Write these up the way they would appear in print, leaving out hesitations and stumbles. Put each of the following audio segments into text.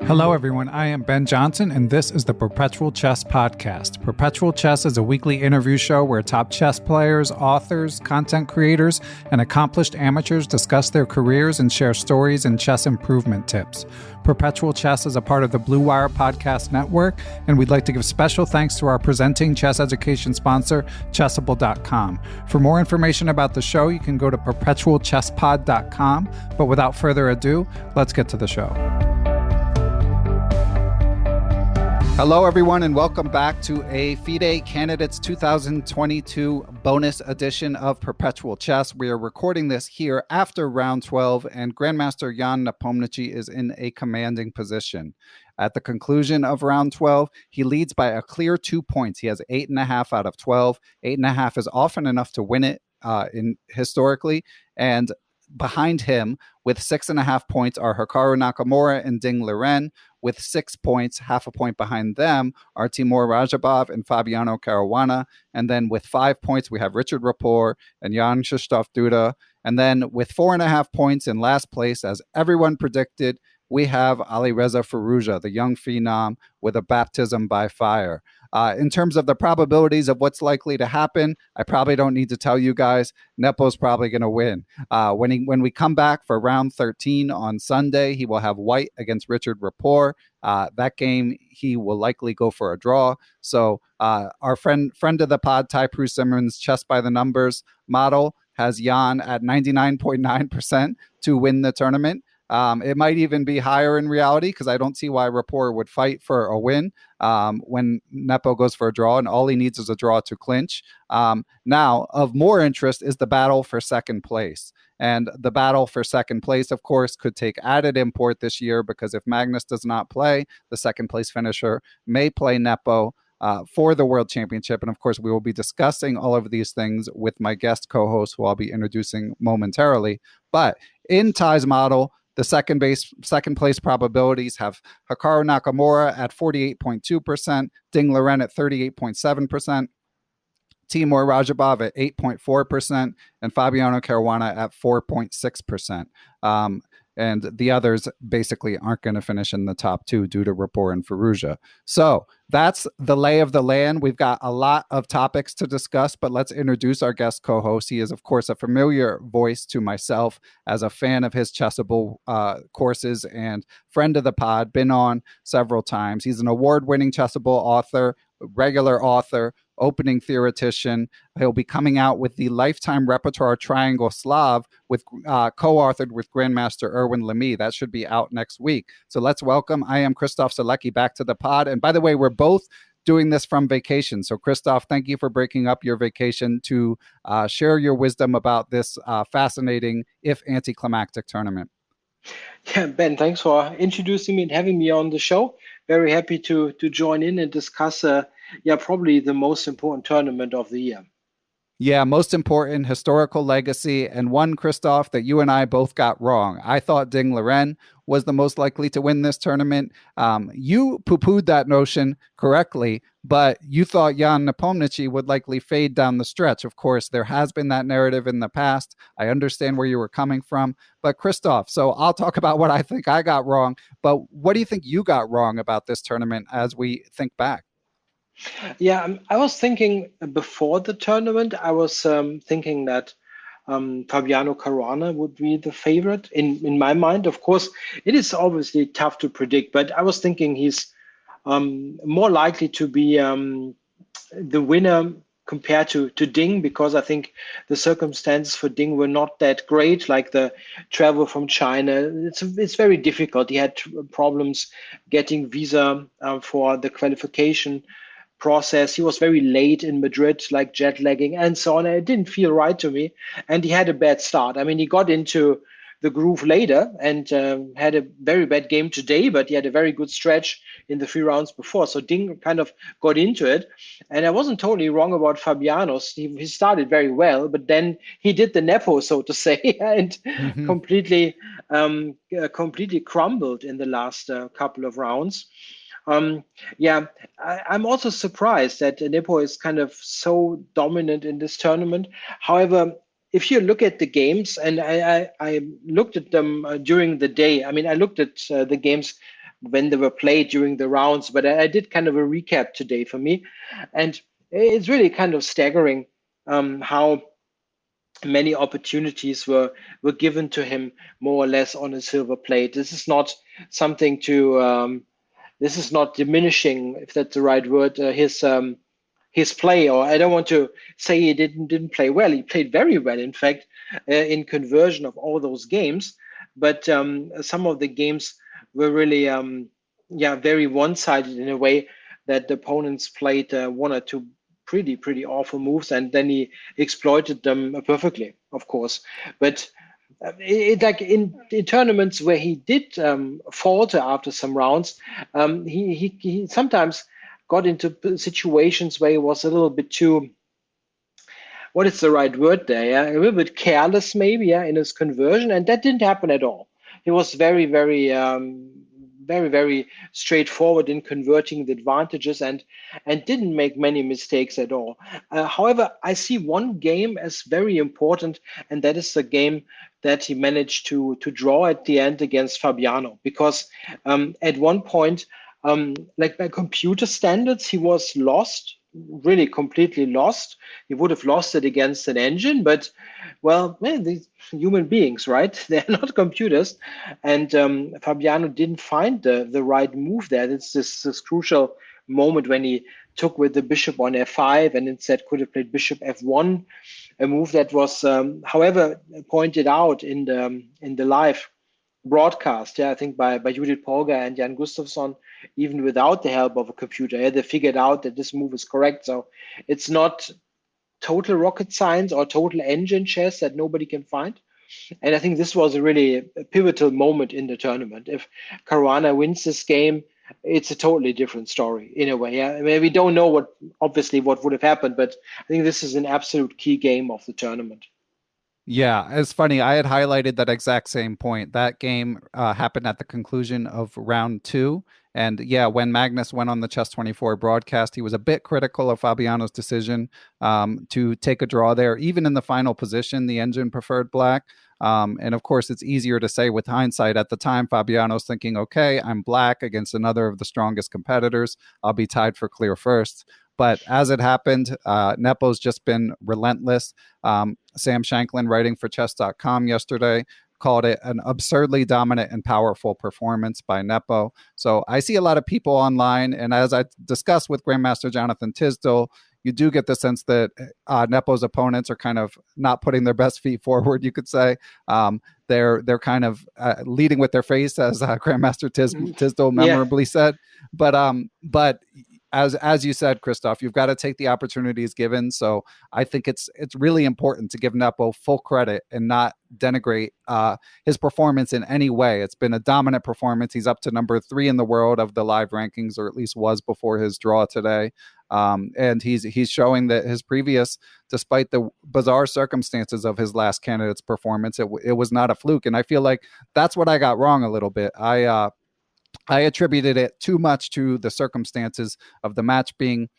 Hello, everyone. I am Ben Johnson, and this is the Perpetual Chess Podcast. Perpetual Chess is a weekly interview show where top chess players, authors, content creators, and accomplished amateurs discuss their careers and share stories and chess improvement tips. Perpetual Chess is a part of the Blue Wire Podcast Network, and we'd like to give special thanks to our presenting chess education sponsor, Chessable.com. For more information about the show, you can go to perpetualchesspod.com. But without further ado, let's get to the show. Hello, everyone, and welcome back to a FIDE Candidates 2022 bonus edition of Perpetual Chess. We are recording this here after round 12, and Grandmaster Jan Nepomniachtchi is in a commanding position. At the conclusion of round 12, he leads by a clear 2 points. He has 8.5 out of 12. 8.5 is often enough to win it historically, and behind him with 6.5 points are Hikaru Nakamura and Ding Liren. With 6 points, half a point behind them, are Timur Radjabov and Fabiano Caruana. And then with 5 points, we have Richard Rapport and Jan Krzysztof Duda. And then with 4.5 points in last place, as everyone predicted, we have Alireza Firouzja, the young phenom with a baptism by fire. In terms of the probabilities of what's likely to happen, I probably don't need to tell you guys. Nepo's probably going to win. When we come back for round 13 on Sunday, he will have white against Richard Rapport. That game, he will likely go for a draw. So our friend of the pod, Ty Prue-Simmons' Chess by the Numbers model has Jan at 99.9% to win the tournament. It might even be higher in reality because I don't see why Rapport would fight for a win when Nepo goes for a draw, and all he needs is a draw to clinch. Now, of more interest is the battle for second place. And the battle for second place, of course, could take added import this year because if Magnus does not play, the second place finisher may play Nepo for the World Championship. And of course, we will be discussing all of these things with my guest co-host, who I'll be introducing momentarily. But in Ty's model, the second place probabilities have Hikaru Nakamura at 48.2%, Ding Liren at 38.7%, Timur Radjabov at 8.4%, and Fabiano Caruana at 4.6%. And the others basically aren't going to finish in the top two due to Rapport and Firouzja. So that's the lay of the land. We've got a lot of topics to discuss, but let's introduce our guest co-host. He is, of course, a familiar voice to myself as a fan of his Chessable courses and friend of the pod, been on several times. He's an award-winning Chessable author, regular author, opening theoretician. He'll be coming out with the Lifetime Repertoire Triangle Slav with co-authored with Grandmaster Erwin Lamy. That should be out next week. So let's welcome, I am Christof Sielecki, back to the pod. And by the way, we're both doing this from vacation. So Christof, thank you for breaking up your vacation to share your wisdom about this fascinating, if anticlimactic, tournament. Yeah, Ben, thanks for introducing me and having me on the show. Very happy to join in and discuss probably the most important tournament of the year. Yeah, most important historical legacy, and one, Christof, that you and I both got wrong. I thought Ding Liren was the most likely to win this tournament. You poo-pooed that notion correctly, but you thought Jan Nepomniachtchi would likely fade down the stretch. Of course, there has been that narrative in the past. I understand where you were coming from. But Christof, so I'll talk about what I think I got wrong, but what do you think you got wrong about this tournament as we think back? Yeah, I was thinking before the tournament, I was thinking that Fabiano Caruana would be the favorite in my mind. Of course, it is obviously tough to predict, but I was thinking he's more likely to be the winner compared to Ding, because I think the circumstances for Ding were not that great, like the travel from China. It's very difficult. He had problems getting visa for the qualification process. He was very late in Madrid, like jet lagging and so on. And it didn't feel right to me. And he had a bad start. I mean, he got into the groove later and had a very bad game today, but he had a very good stretch in the 3 rounds before. So Ding kind of got into it. And I wasn't totally wrong about Fabiano. He started very well, but then he did the Nepo, so to say, and completely crumbled in the last couple of rounds. I'm also surprised that Nepo is kind of so dominant in this tournament. However, if you look at the games, and I looked at them during the day, I mean, I looked at the games when they were played during the rounds. But I did kind of a recap today for me, and it's really kind of staggering how many opportunities were given to him more or less on a silver plate. This is not something to this is not diminishing, if that's the right word, his play. Or I don't want to say he didn't play well. He played very well, in fact, in conversion of all those games. But some of the games were really very one-sided in a way that the opponents played one or two pretty awful moves, and then he exploited them perfectly, of course. But like in tournaments where he did falter after some rounds, he sometimes got into situations where he was a little bit too, what is the right word there? Yeah, a little bit careless maybe, yeah, in his conversion, and that didn't happen at all. He was very straightforward in converting the advantages, and didn't make many mistakes at all. However, I see one game as very important, and that is the game that he managed to draw at the end against Fabiano, because at one point, like by computer standards, he was lost, really completely lost. He would have lost it against an engine, but well, man, these human beings, right? They're not computers. And Fabiano didn't find the right move there. It's this crucial moment when he took with the bishop on f5 and instead could have played bishop f1, a move that was, however, pointed out in the live broadcast, yeah, I think by Judith Polgar and Jan Gustafsson, even without the help of a computer. Yeah, they figured out that this move is correct. So it's not total rocket science or total engine chess that nobody can find. And I think this was a really pivotal moment in the tournament. If Caruana wins this game, it's a totally different story in a way. Yeah? I mean, we don't know what would have happened, but I think this is an absolute key game of the tournament. Yeah, it's funny. I had highlighted that exact same point. That game happened at the conclusion of round 2. And yeah, when Magnus went on the Chess24 broadcast, he was a bit critical of Fabiano's decision to take a draw there. Even in the final position, the engine preferred black. And of course, it's easier to say with hindsight. At the time, Fabiano's thinking, okay, I'm black against another of the strongest competitors. I'll be tied for clear first. But as it happened, Nepo's just been relentless. Sam Shanklin, writing for chess.com yesterday, called it an absurdly dominant and powerful performance by Nepo. So I see a lot of people online, and as I discussed with Grandmaster Jonathan Tisdall, you do get the sense that Nepo's opponents are kind of not putting their best feet forward, you could say. They're kind of leading with their face, as Grandmaster Tisdall memorably said. But as you said, Christof, you've got to take the opportunities given. So I think it's really important to give Nepo full credit and not denigrate his performance in any way. It's been a dominant performance. He's up to number 3 in the world of the live rankings, or at least was before his draw today. And he's showing that his previous, despite the bizarre circumstances of his last candidate's performance, it was not a fluke. And I feel like that's what I got wrong a little bit. I attributed it too much to the circumstances of the match being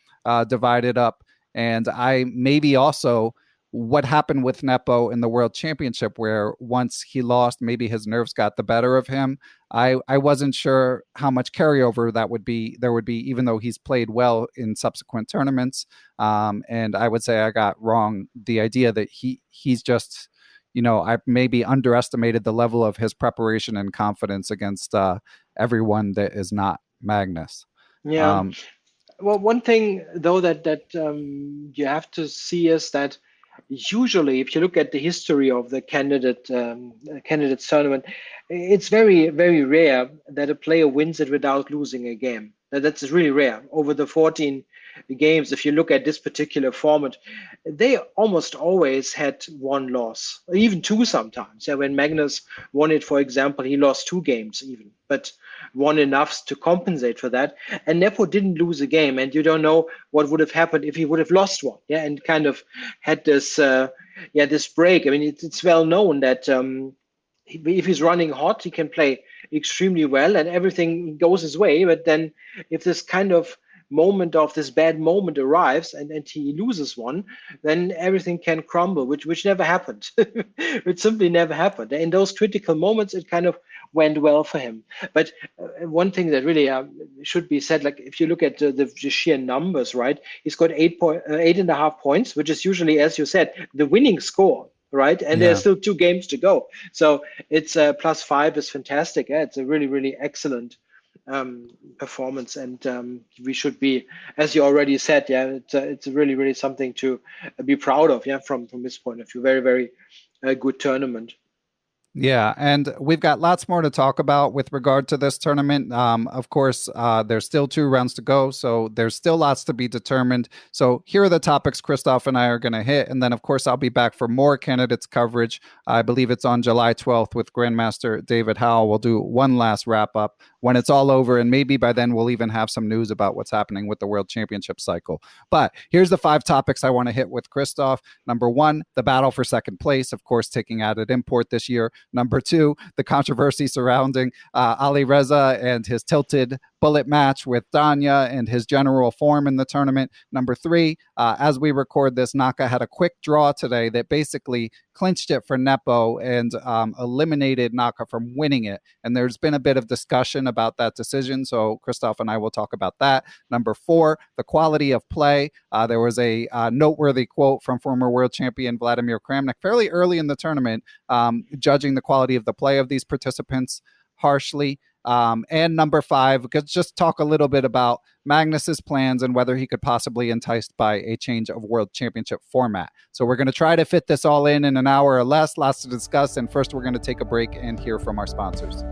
divided up. And I maybe also what happened with Nepo in the World Championship, where once he lost, maybe his nerves got the better of him. I wasn't sure how much carryover there would be, even though he's played well in subsequent tournaments. And I would say I got wrong the idea that he's just, I maybe underestimated the level of his preparation and confidence against everyone that is not Magnus. Yeah. Well, one thing though that you have to see is that usually, if you look at the history of the candidates tournament, it's very rare that a player wins it without losing a game. That's really rare. Over the 14 games, if you look at this particular format, they almost always had one loss, even two sometimes. Yeah, when Magnus won it, for example, he lost 2 games even, but won enough to compensate for that. And Nepo didn't lose a game, and you don't know what would have happened if he would have lost one. Yeah, and kind of had this this break. I mean, it's well known that if he's running hot, he can play extremely well and everything goes his way. But then if this kind of moment of this bad moment arrives and he loses one, then everything can crumble, which never happened. It simply never happened. In those critical moments, it kind of went well for him. But one thing that really should be said, like if you look at the sheer numbers, right? He's got 8.5 points, which is usually, as you said, the winning score, right? And there's still 2 games to go. So it's +5 is fantastic. Yeah, it's a really, really excellent performance, and we should be, as you already said, it's really, really something to be proud of, from this point of view. Very, very good tournament. Yeah, and we've got lots more to talk about with regard to this tournament. Of course, there's still 2 rounds to go, so there's still lots to be determined. So here are the topics Christof and I are going to hit, and then, of course, I'll be back for more candidates coverage. I believe it's on July 12th with Grandmaster David Howell. We'll do one last wrap-up when it's all over, and maybe by then we'll even have some news about what's happening with the World Championship cycle. But here's the 5 topics I want to hit with Christof. Number 1, the battle for second place, of course, taking added import this year. Number 2, the controversy surrounding Alireza and his tilted bullet match with Danya and his general form in the tournament. Number 3, as we record this, Naka had a quick draw today that basically clinched it for Nepo and eliminated Naka from winning it. And there's been a bit of discussion about that decision, so Christof and I will talk about that. Number 4, the quality of play. There was a noteworthy quote from former world champion Vladimir Kramnik fairly early in the tournament, judging the quality of the play of these participants harshly. And number 5, just talk a little bit about Magnus's plans and whether he could possibly enticed by a change of world championship format. So we're going to try to fit this all in an hour or less. Lots to discuss. And first, we're going to take a break and hear from our sponsors.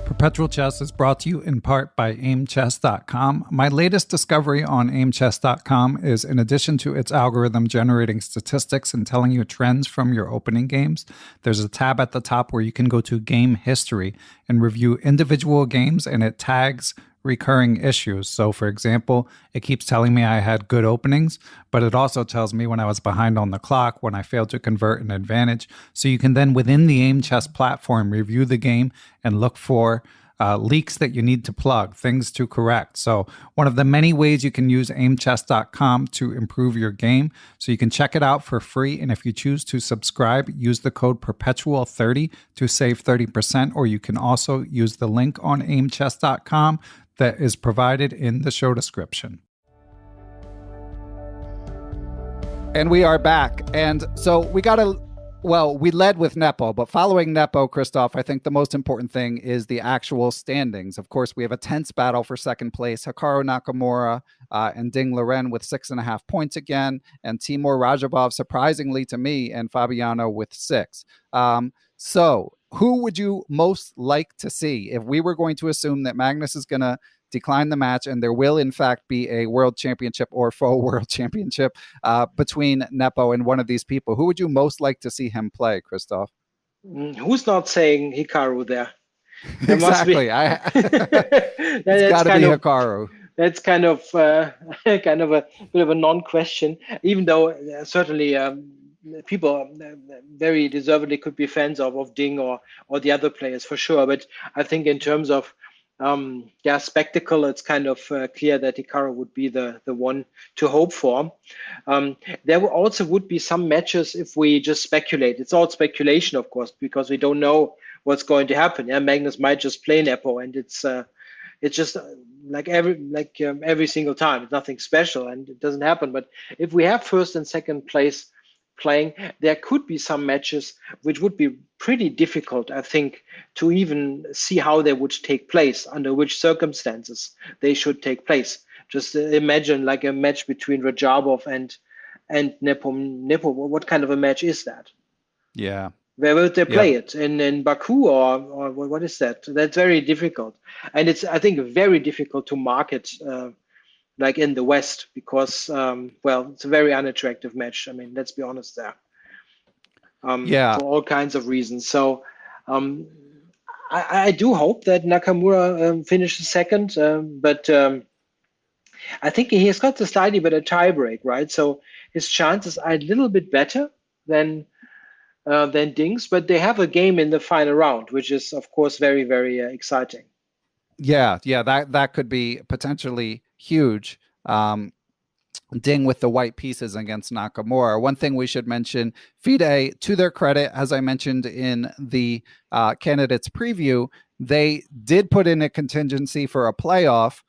Perpetual Chess is brought to you in part by aimchess.com. My latest discovery on aimchess.com is, in addition to its algorithm generating statistics and telling you trends from your opening games, there's a tab at the top where you can go to game history and review individual games, and it tags recurring issues. So, for example, it keeps telling me I had good openings, but it also tells me when I was behind on the clock, when I failed to convert an advantage. So you can then, within the Aim Chess platform, review the game and look for leaks that you need to plug, things to correct. So one of the many ways you can use aimchess.com to improve your game. So you can check it out for free. And if you choose to subscribe, use the code Perpetual30 to save 30%, or you can also use the link on aimchess.com that is provided in the show description. And we are back. And so we led with Nepo, but following Nepo, Christof, I think the most important thing is the actual standings. Of course, we have a tense battle for second place. Hikaru Nakamura and Ding Liren with 6.5 points again, and Timur Rajabov, surprisingly to me, and Fabiano with 6. So who would you most like to see if we were going to assume that Magnus is going to decline the match and there will in fact be a world championship or faux world championship between Nepo and one of these people? Who would you most like to see him play, Christof? Who's not saying Hikaru there? Exactly. It's got to be Hikaru. That's kind of a bit of a non-question, even though certainly people very deservedly could be fans of Ding or the other players for sure. But I think in terms of spectacle, it's kind of clear that Hikaru would be the one to hope for. There also would be some matches if we just speculate. It's all speculation, of course, because we don't know what's going to happen. Yeah, Magnus might just play Nepo, and it's just like every single time. It's nothing special, and it doesn't happen. But if we have first and second place playing, there could be some matches which would be pretty difficult, I think, to even see how they would take place, under which circumstances they should take place. Just imagine like a match between Rajabov and Nepo. What kind of a match is that? Yeah. Where would they play it? In Baku or what is that? That's very difficult. And it's, I think, very difficult to market like in the West, because, it's a very unattractive match. I mean, let's be honest there. For all kinds of reasons. So I do hope that Nakamura finishes second, but I think he has got the slightly better tiebreak, right? So his chances are a little bit better than Ding's, but they have a game in the final round, which is, of course, very, very exciting. Yeah, that could be potentially huge. Ding with the white pieces against Nakamura. One thing we should mention, FIDE, to their credit, as I mentioned in the candidates preview, they did put in a contingency for a playoff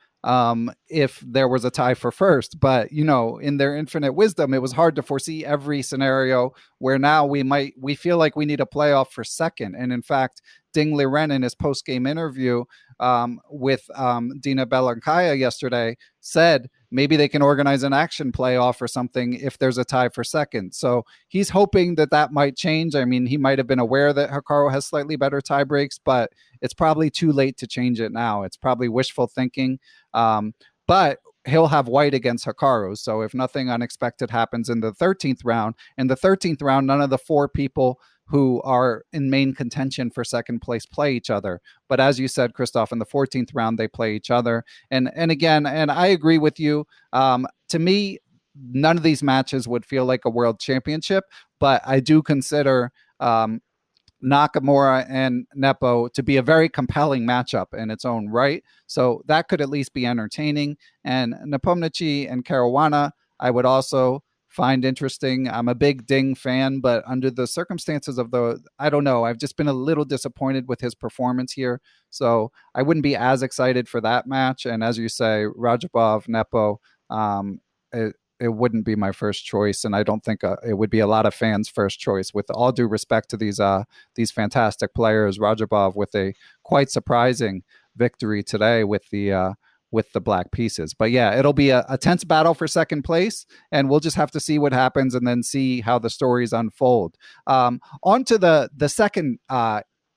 if there was a tie for first. But, in their infinite wisdom, it was hard to foresee every scenario where now we feel like we need a playoff for second. And in fact, Ding Liren in his post-game interview with Dina Belankaya yesterday said maybe they can organize an action playoff or something if there's a tie for second. So he's hoping that might change. I mean, he might have been aware that Hikaru has slightly better tie breaks, but it's probably too late to change it now. It's probably wishful thinking. But he'll have white against Hikaru. So if nothing unexpected happens in the 13th round, none of the four people who are in main contention for second place play each other. But as you said, Christof, in the 14th round, they play each other. And again, and I agree with you. To me, none of these matches would feel like a world championship, but I do consider Nakamura and Nepo to be a very compelling matchup in its own right. So that could at least be entertaining. And Nepomniachtchi and Caruana, I would also find interesting. I'm a big Ding fan, but under the circumstances of I don't know, I've just been a little disappointed with his performance here. So I wouldn't be as excited for that match. And as you say, Rajabov, Nepo, it wouldn't be my first choice, and I don't think it would be a lot of fans' first choice. With all due respect to these fantastic players, Rajabov with a quite surprising victory today with the black pieces. But yeah, it'll be a tense battle for second place, and we'll just have to see what happens and then see how the stories unfold. On to the second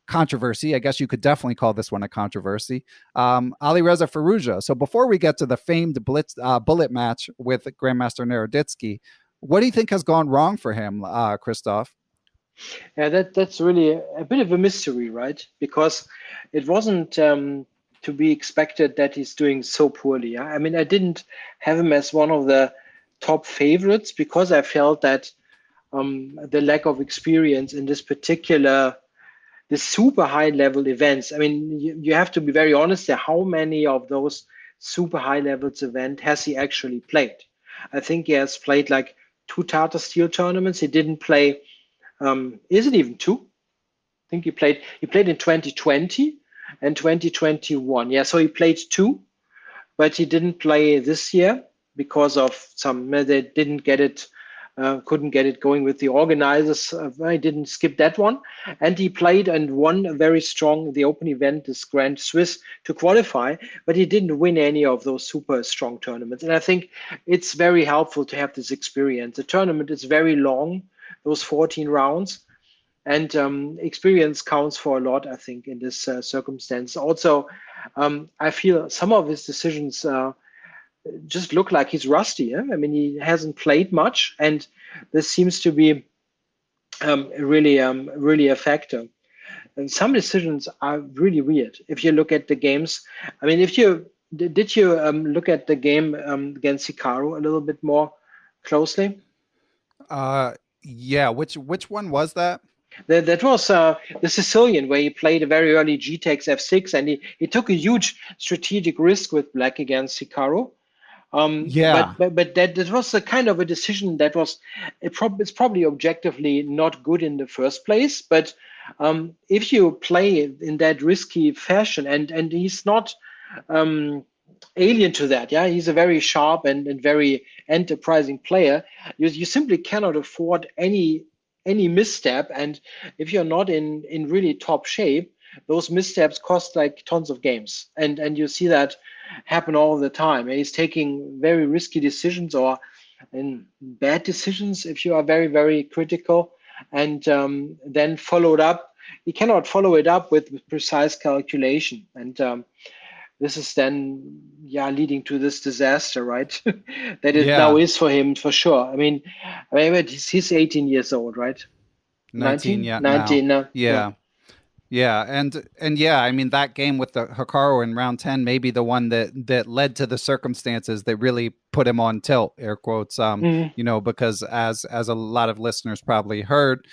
controversy. I guess you could definitely call this one a controversy. Alireza Firouzja. So before we get to the famed bullet match with Grandmaster Naroditsky, what do you think has gone wrong for him, Christof? Yeah, that's really a bit of a mystery, right? Because it wasn't to be expected that he's doing so poorly. I mean, I didn't have him as one of the top favorites because I felt that the lack of experience in this particular the super high level events. I mean, you have to be very honest there. How many of those super high levels event has he actually played? I think he has played like two Tata Steel tournaments. He didn't play. Is it even two? I think he played in 2020 and 2021. Yeah, so he played two, but he didn't play this year because of they didn't get it couldn't get it going with the organizers. I didn't skip that one. And he played and won a very strong, the open event, this Grand Swiss to qualify, but he didn't win any of those super strong tournaments. And I think it's very helpful to have this experience. The tournament is very long, those 14 rounds. And experience counts for a lot, I think, in this circumstance. Also, I feel some of his decisions just look like he's rusty. I mean, he hasn't played much, and this seems to be really a factor. And some decisions are really weird. If you look at the games, I mean, if you did you look at the game against Hikaru a little bit more closely? Yeah. Which one was that? That was the Sicilian, where he played a very early G takes F6, and he took a huge strategic risk with Black against Hikaru. Yeah. But that was a kind of a decision that was it's probably objectively not good in the first place. But if you play in that risky fashion, and he's not alien to that, yeah, he's a very sharp and very enterprising player. You simply cannot afford any misstep, and if you're not in really top shape, those missteps cost like tons of games, and you see that happen all the time. He's taking very risky decisions or in bad decisions if you are very, very critical, and then followed up. You cannot follow it up with precise calculation, and this is then leading to this disaster, right? That it now Yeah. is for him for sure. But he's 18 years old, right? 19 19, yet now. 19 now. Yeah. Yeah. Yeah, and yeah, I mean that game with the Hikaru in round 10 may be the one that led to the circumstances that really put him on tilt, air quotes. Mhm. Because as a lot of listeners probably heard,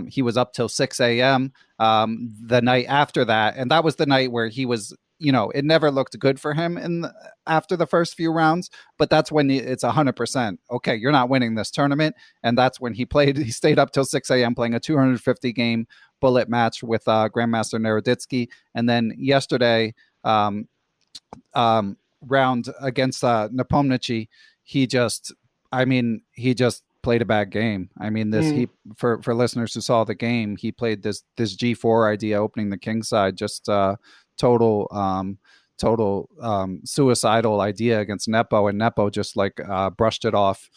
he was up till 6 a.m. The night after that, and that was the night where he was it never looked good for him after the first few rounds, but that's when it's 100%. Okay, you're not winning this tournament. And that's when he stayed up till 6 a.m. playing a 250 game bullet match with Grandmaster Naroditsky. And then yesterday, round against Nepomniachtchi, he just played a bad game. I mean, he for listeners who saw the game, he played this G4 idea opening the king side, just total suicidal idea against Nepo, and Nepo just brushed it off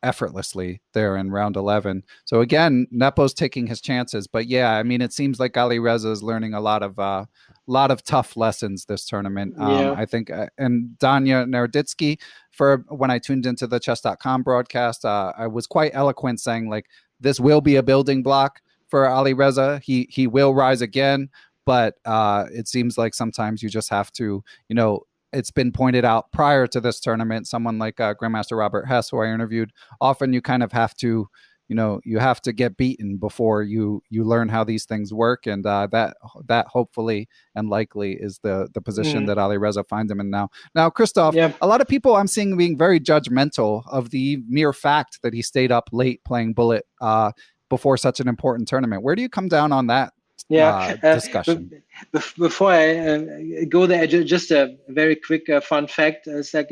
effortlessly there in round 11. So again, Nepo's taking his chances, but yeah, I mean, it seems like Alireza is learning a lot of tough lessons this tournament. I think, and Danya Naroditsky, for when I tuned into the chess.com broadcast, I was quite eloquent saying this will be a building block for Alireza. He will rise again, but it seems like sometimes you just have to, it's been pointed out prior to this tournament, someone like Grandmaster Robert Hess, who I interviewed, often you kind of have to, you have to get beaten before you learn how these things work. And that hopefully and likely is the position that Alireza finds him in now. Now, Christof, a lot of people I'm seeing being very judgmental of the mere fact that he stayed up late playing bullet before such an important tournament. Where do you come down on that discussion? Before I go there, just a very quick fun fact. It's of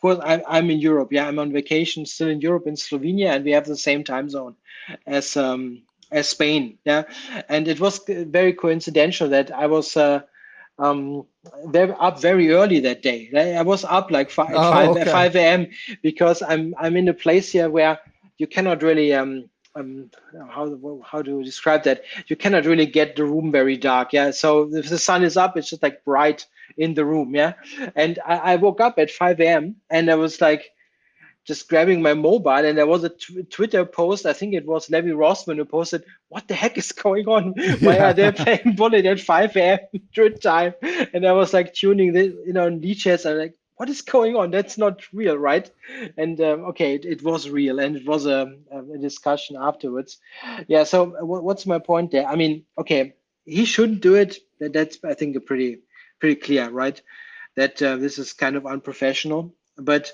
course, I'm in Europe. Yeah, I'm on vacation still in Europe, in Slovenia, and we have the same time zone as Spain. Yeah, and it was very coincidental that I was up very early that day. I was up 5 a.m. because I'm in a place here where you cannot really how to describe that? You cannot really get the room very dark. Yeah. So if the sun is up, it's just bright in the room. Yeah. And I woke up at 5 a.m. and I was just grabbing my mobile, and there was a Twitter post. I think it was Levi Rossman who posted, "What the heck is going on? Why are they playing bullet at 5 a.m. Madrid time?" And I was tuning in chess, and what is going on? That's not real, right? And okay, it was real, and it was a discussion afterwards. Yeah. So what's my point there? I mean, okay, he shouldn't do it. That's, I think, a pretty clear, right? That this is kind of unprofessional. But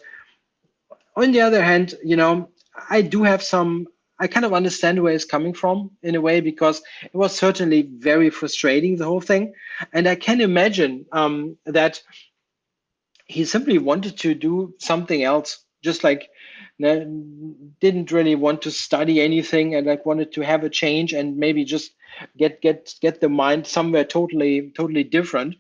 on the other hand, I do have I kind of understand where it's coming from in a way, because it was certainly very frustrating, the whole thing. And I can imagine that he simply wanted to do something else, just didn't really want to study anything, and wanted to have a change and maybe just get the mind somewhere totally different.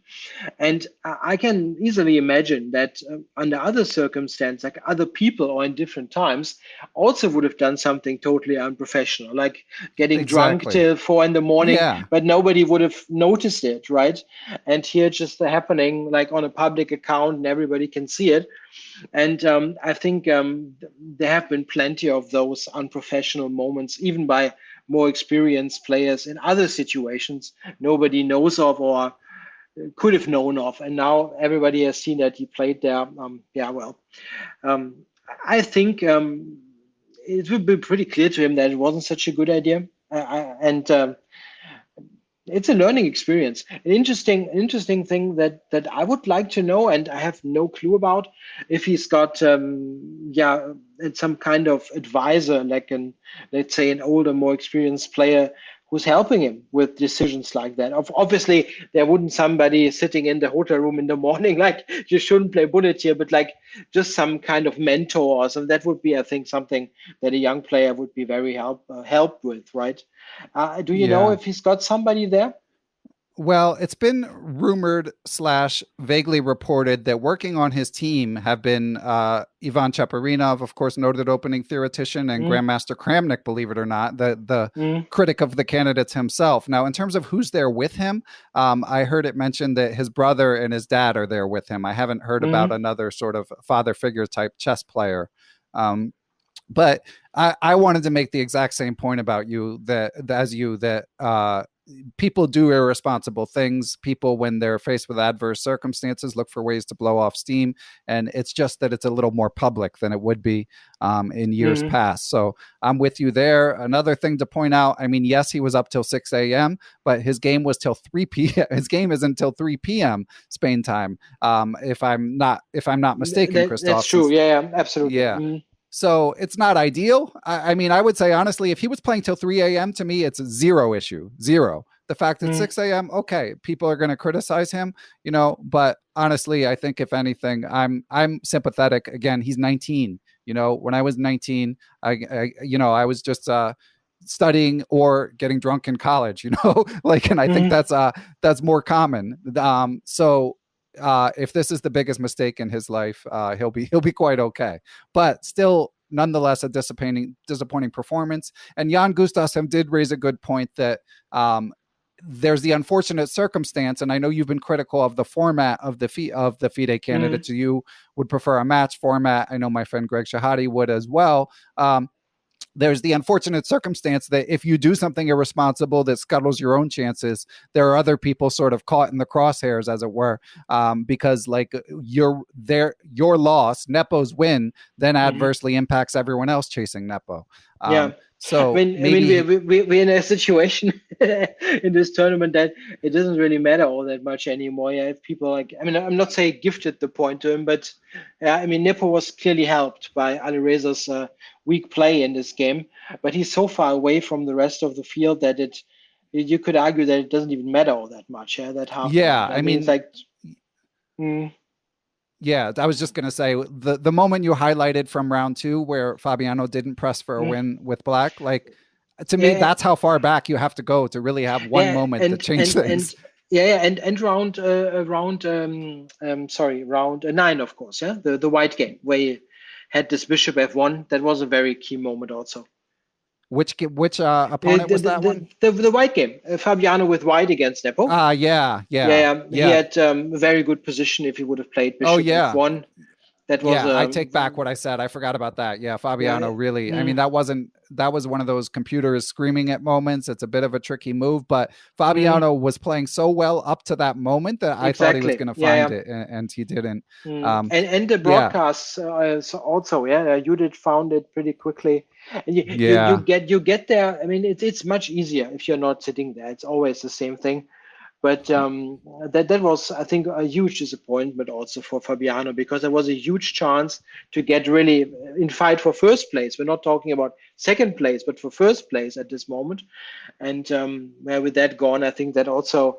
And I can easily imagine that under other circumstances, other people or in different times, also would have done something totally unprofessional, like getting drunk till 4 a.m, but nobody would have noticed it, right? And here it's just happening on a public account, and everybody can see it. And I think there have been plenty of those unprofessional moments, even by more experienced players in other situations nobody knows of or could have known of. And now everybody has seen that he played there. I think it would be pretty clear to him that it wasn't such a good idea. And it's a learning experience. An interesting thing that I would like to know, and I have no clue about, if he's got some kind of advisor, let's say an older, more experienced player who's helping him with decisions like that. Obviously, there wouldn't somebody sitting in the hotel room in the morning you shouldn't play bullet here, but just some kind of mentor or something. That would be, I think, something that a young player would be very helped with, right? Do you know if he's got somebody there? Well, it's been rumored / vaguely reported that working on his team have been Ivan Chaparinov, of course, noted opening theoretician, and Grandmaster Kramnik, believe it or not, the critic of the candidates himself. Now, in terms of who's there with him, I heard it mentioned that his brother and his dad are there with him. I haven't heard about another sort of father figure type chess player. But I wanted to make the exact same point about you that people do irresponsible things. People, when they're faced with adverse circumstances, look for ways to blow off steam. And it's just that it's a little more public than it would be in years past. So I'm with you there. Another thing to point out, I mean, yes, he was up till 6 a.m., but his game was till 3 p.m. His game is until 3 p.m. Spain time. If I'm not mistaken, Christof. That's true. Yeah, absolutely. Yeah. So it's not ideal. I mean, I would say, honestly, if he was playing till 3 a.m., to me, it's a zero issue. Zero. The fact that 6 a.m., okay, people are going to criticize him, but honestly, I think if anything, I'm sympathetic. Again, he's 19. When I was 19, I was just studying or getting drunk in college, and I think that's more common. If this is the biggest mistake in his life, he'll be quite okay. But still, nonetheless, a disappointing performance. And Jan Gustafsson did raise a good point that there's the unfortunate circumstance, and I know you've been critical of the format of the FIDE candidates. You would prefer a match format. I know my friend Greg Shahadi would as well. There's the unfortunate circumstance that if you do something irresponsible that scuttles your own chances, there are other people sort of caught in the crosshairs, as it were, because your loss, Nepo's win, then adversely impacts everyone else chasing Nepo. So we're in a situation in this tournament that it doesn't really matter all that much anymore. Yeah, if people I'm not saying gifted the point to him, but Nepo was clearly helped by Alireza's weak play in this game, but he's so far away from the rest of the field that you could argue that it doesn't even matter all that much. Yeah, that half. Yeah, I mean, it's like. Yeah, I was just going to say, the moment you highlighted from round 2 where Fabiano didn't press for a win with black, to me, that's how far back you have to go to really have one moment to change things. And round 9, of course, the white game where he had this bishop f1, that was a very key moment also. Which opponent was that one? The white game, Fabiano with white against Nepo. Yeah. He had a very good position if he would have played bishop f1. That was. I take back what I said. I forgot about that. Yeah, Fabiano really. I mean, that was one of those computers screaming at moments. It's a bit of a tricky move, but Fabiano was playing so well up to that moment that I thought he was going to find it, and he didn't. And the broadcasts also. Judith found it pretty quickly. And you get there. I mean, it's much easier if you're not sitting there. It's always the same thing. But that was, I think, a huge disappointment also for Fabiano, because there was a huge chance to get really in fight for first place. We're not talking about second place, but for first place at this moment. And with that gone, I think that also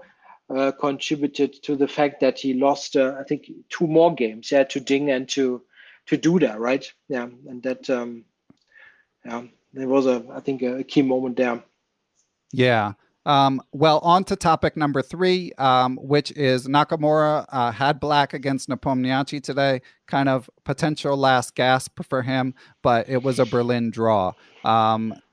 contributed to the fact that he lost, I think, 2 more games, to Ding and to Duda, right? Yeah, and that, there was I think, a key moment there. Yeah. Well, on to topic number 3, which is Nakamura had black against Nepomniachtchi today. Kind of potential last gasp for him, but it was a Berlin draw.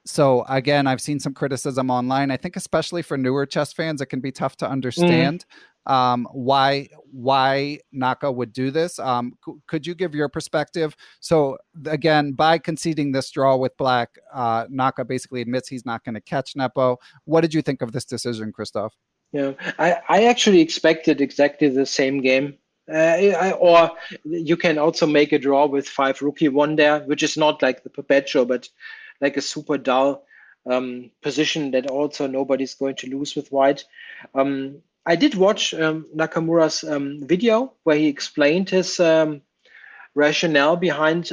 So again, I've seen some criticism online. I think especially for newer chess fans, it can be tough to understand why Naka would do this. Could you give your perspective? So again, by conceding this draw with black, Naka basically admits he's not going to catch Nepo. What did you think of this decision, Christof? Yeah, I actually expected exactly the same game. Or you can also make a draw with 5 rook e1 there, which is not like the Perpetual, but like a super dull position that also nobody's going to lose with white. I did watch Nakamura's video where he explained his rationale behind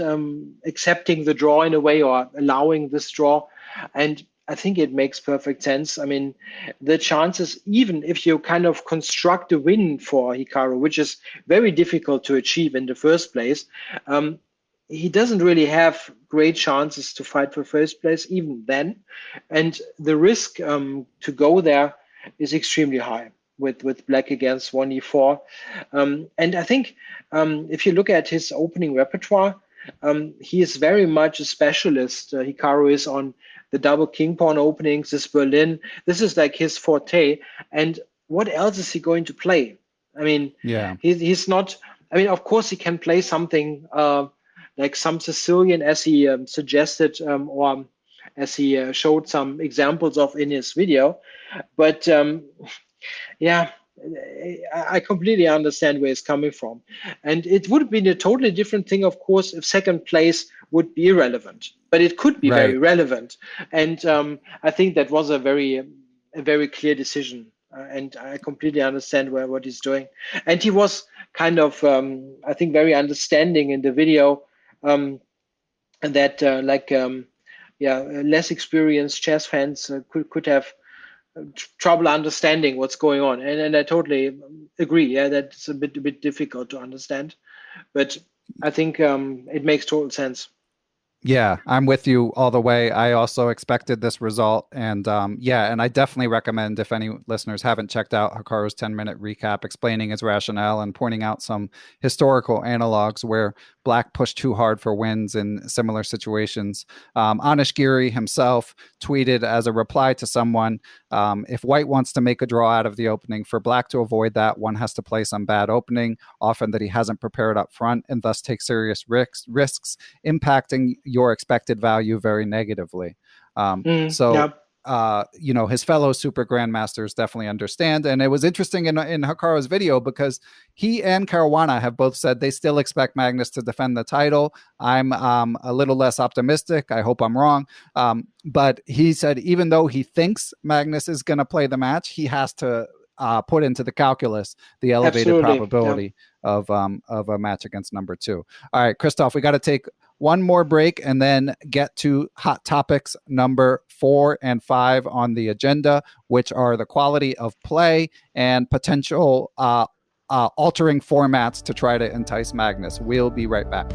accepting the draw in a way, or allowing this draw. And I think it makes perfect sense. I mean, the chances, even if you kind of construct a win for Hikaru, which is very difficult to achieve in the first place, he doesn't really have great chances to fight for first place even then. And the risk to go there is extremely high with black against 1e4. And I think if you look at his opening repertoire, he is very much a specialist. Hikaru is on the double king pawn openings, this Berlin. This is like his forte. And what else is he going to play? I mean, he's not. I mean, of course, he can play something like some Sicilian, as he suggested, or as he showed some examples of in his video. But yeah, I completely understand where it's coming from. And it would have been a totally different thing, of course, if second place would be irrelevant, but it could be very Right. relevant. And I think that was a very clear decision. And I completely understand what he's doing. And he was kind of, I think, very understanding in the video, that less experienced chess fans could have trouble understanding what's going on, and I totally agree. Yeah, that's a bit difficult to understand, but I think it makes total sense. Yeah, I'm with you all the way. I also expected this result. And and I definitely recommend, if any listeners haven't checked out Hikaru's 10-minute recap explaining his rationale and pointing out some historical analogs where Black pushed too hard for wins in similar situations. Anish Giri himself tweeted as a reply to someone, if White wants to make a draw out of the opening, for Black to avoid that, one has to play some bad opening, often that he hasn't prepared up front, and thus take serious risks impacting your expected value very negatively. Yeah. His fellow super grandmasters definitely understand. And it was interesting in Hikaru's video because he and Caruana have both said they still expect Magnus to defend the title. I'm a little less optimistic. I hope I'm wrong. But he said even though he thinks Magnus is going to play the match, he has to put into the calculus the elevated probability of a match against number 2. All right, Christof, we got to take one more break and then get to hot topics number 4 and 5 on the agenda, which are the quality of play and potential altering formats to try to entice Magnus. We'll be right back.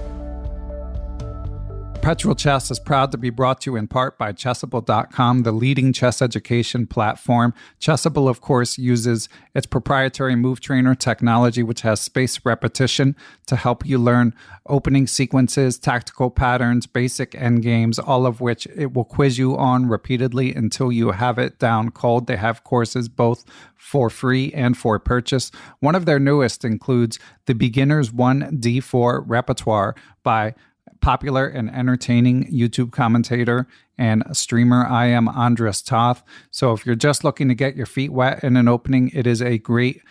Perpetual Chess is proud to be brought to you in part by Chessable.com, the leading chess education platform. Chessable, of course, uses its proprietary move trainer technology, which has spaced repetition to help you learn opening sequences, tactical patterns, basic endgames, all of which it will quiz you on repeatedly until you have it down cold. They have courses both for free and for purchase. One of their newest includes the Beginner's 1D4 Repertoire by popular and entertaining YouTube commentator and streamer I am Andres Toth. So if you're just looking to get your feet wet in an opening, it is a great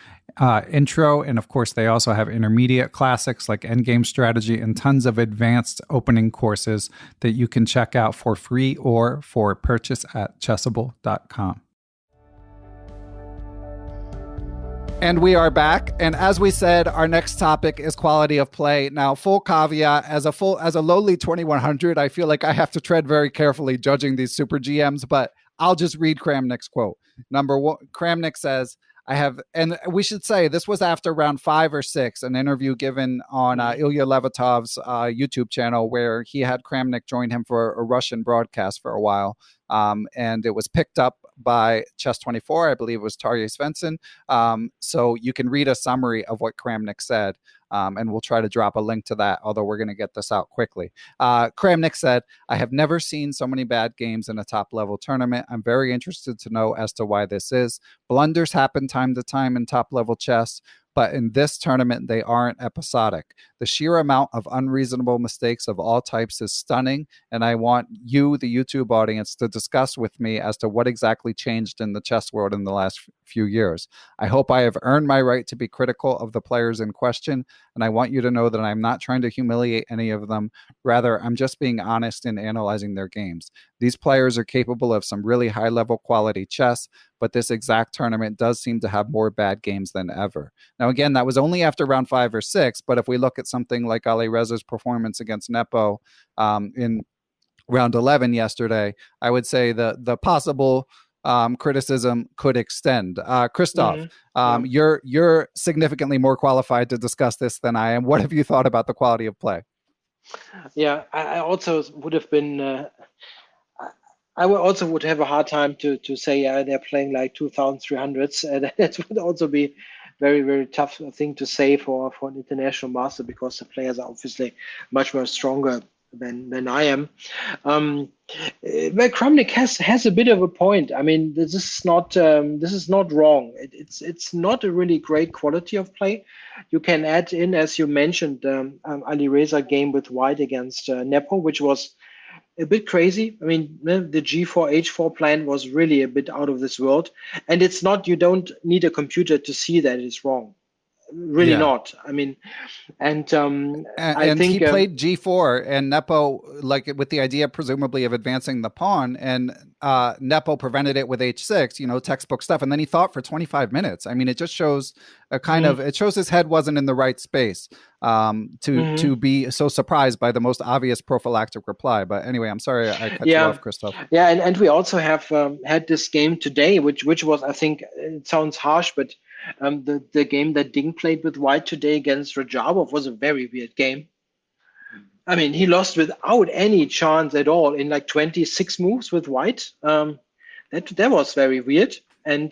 intro. And of course, they also have intermediate classics like Endgame Strategy and tons of advanced opening courses that you can check out for free or for purchase at Chessable.com. And we are back. And as we said, our next topic is quality of play. Now, full caveat, as a lowly 2100, I feel like I have to tread very carefully judging these super GMs, but I'll just read Kramnik's quote. Number 1, Kramnik says, and we should say this was after round 5 or 6, an interview given on Ilya Levitov's YouTube channel where he had Kramnik join him for a Russian broadcast for a while. And it was picked up by Chess24. I believe it was Tarjei Svenson. So you can read a summary of what Kramnik said. And we'll try to drop a link to that, although we're going to get this out quickly. Kramnik said, I have never seen so many bad games in a top-level tournament. I'm very interested to know as to why this is. Blunders happen time to time in top-level chess, but in this tournament, they aren't episodic. The sheer amount of unreasonable mistakes of all types is stunning, and I want you, the YouTube audience, to discuss with me as to what exactly changed in the chess world in the last few years. I hope I have earned my right to be critical of the players in question, and I want you to know that I'm not trying to humiliate any of them. Rather, I'm just being honest in analyzing their games. These players are capable of some really high-level quality chess, but this exact tournament does seem to have more bad games than ever. Now, again, that was only after round 5 or 6, but if we look at something like Alireza's performance against Nepo in round 11 yesterday, I would say the possible criticism could extend. Christof, you're significantly more qualified to discuss this than I am. What have you thought about the quality of play? Yeah, I also would have been... I would have a hard time to say they're playing like 2,300s. That would also be very, very tough thing to say for an international master because the players are obviously much more stronger than I am. But Kramnik has a bit of a point. I mean, this is not wrong. It's not a really great quality of play. You can add in, as you mentioned, Alireza game with White against Nepo, which was a bit crazy. I mean, the G4 H4 plan was really a bit out of this world, and it's not. You don't need a computer to see that it's wrong. Really Yeah. not. I mean, and I And he think played g4, and Nepo, like with the idea presumably of advancing the pawn, and Nepo prevented it with h6, textbook stuff. And then he thought for 25 minutes. I mean, it just shows it shows his head wasn't in the right space to be so surprised by the most obvious prophylactic reply. But anyway, I'm sorry I cut you off, Christof. Yeah, and we also have had this game today, which was, I think, it sounds harsh, but the game that Ding played with White today against Rajabov was a very weird game. I mean, he lost without any chance at all in like 26 moves with White. That was very weird. And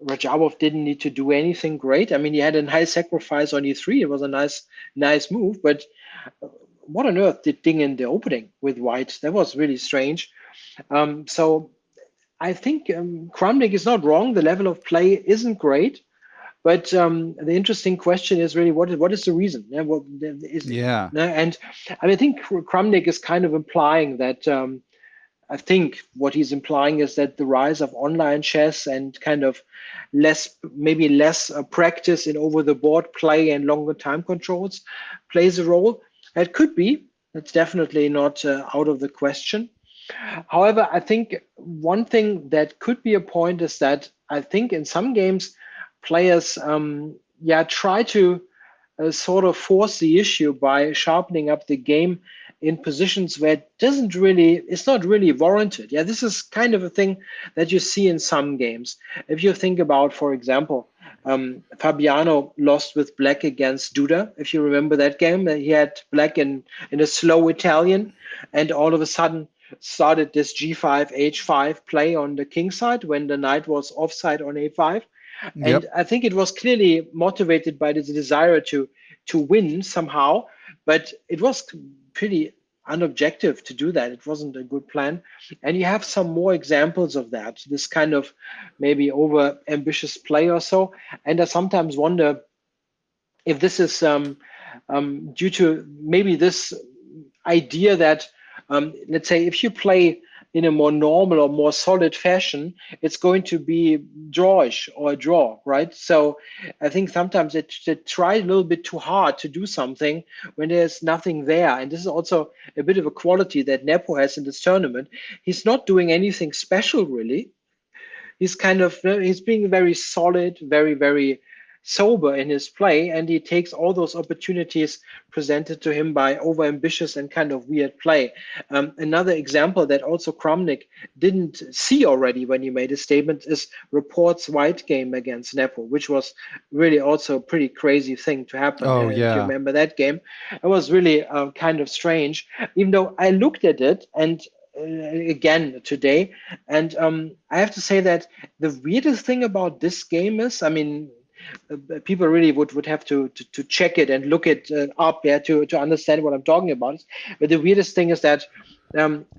Rajabov didn't need to do anything great. I mean, he had a nice sacrifice on e3. It was a nice move. But what on earth did Ding in the opening with White? That was really strange. So I think Kramnik is not wrong. The level of play isn't great. But the interesting question is really what is the reason? Yeah, and I think Kramnik is kind of implying that I think what he's implying is that the rise of online chess and kind of maybe less practice in over-the-board play and longer time controls plays a role. It could be. It's definitely not out of the question. However, I think one thing that could be a point is that I think in some games, players try to sort of force the issue by sharpening up the game in positions where it's not really warranted. Yeah, this is kind of a thing that you see in some games. If you think about, for example, Fabiano lost with Black against Duda. If you remember that game, he had Black in a slow Italian, and all of a sudden started this G5 H5 play on the king side when the knight was offside on A5. And I think it was clearly motivated by this desire to win somehow, but it was pretty unobjective to do that. It wasn't a good plan. And you have some more examples of that, this kind of maybe over ambitious play or so. And I sometimes wonder if this is due to maybe this idea that, let's say, if you play in a more normal or more solid fashion, it's going to be drawish or a draw, right? So I think sometimes they try a little bit too hard to do something when there's nothing there. And this is also a bit of a quality that Nepo has in this tournament. He's not doing anything special, really. He's being very solid, very, very sober in his play, and he takes all those opportunities presented to him by overambitious and kind of weird play. Another example that also Kramnik didn't see already when he made his statement is Report's White game against Nepo, which was really also a pretty crazy thing to happen. If you remember that game, it was really kind of strange, even though I looked at it and again today, and I have to say that the weirdest thing about this game is, I mean, people really would have to check it and look it up to understand what I'm talking about. But the weirdest thing is that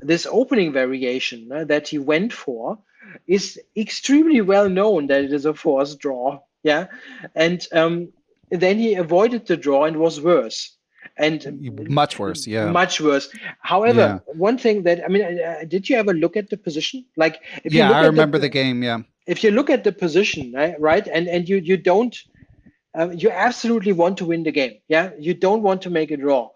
this opening variation that he went for is extremely well known that it is a forced draw. Yeah, and then he avoided the draw and was worse. And much worse. Much worse. However, one thing that, I mean, did you ever look at the position? Like, if you look I remember the game. Yeah. If you look at the position, right, and you don't, you absolutely want to win the game. Yeah, you don't want to make a draw.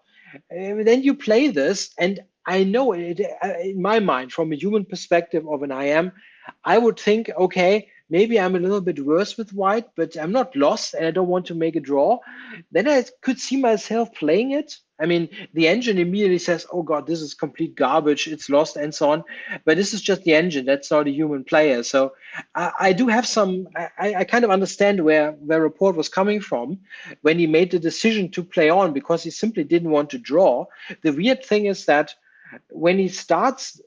Then you play this, and I know it in my mind, from a human perspective of an IM, I would think, okay, maybe I'm a little bit worse with White, but I'm not lost, and I don't want to make a draw. Then I could see myself playing it. I mean, the engine immediately says, oh God, this is complete garbage, it's lost, and so on. But this is just the engine, that's not a human player. So I do have some, I kind of understand where Report was coming from when he made the decision to play on, because he simply didn't want to draw. The weird thing is that when he starts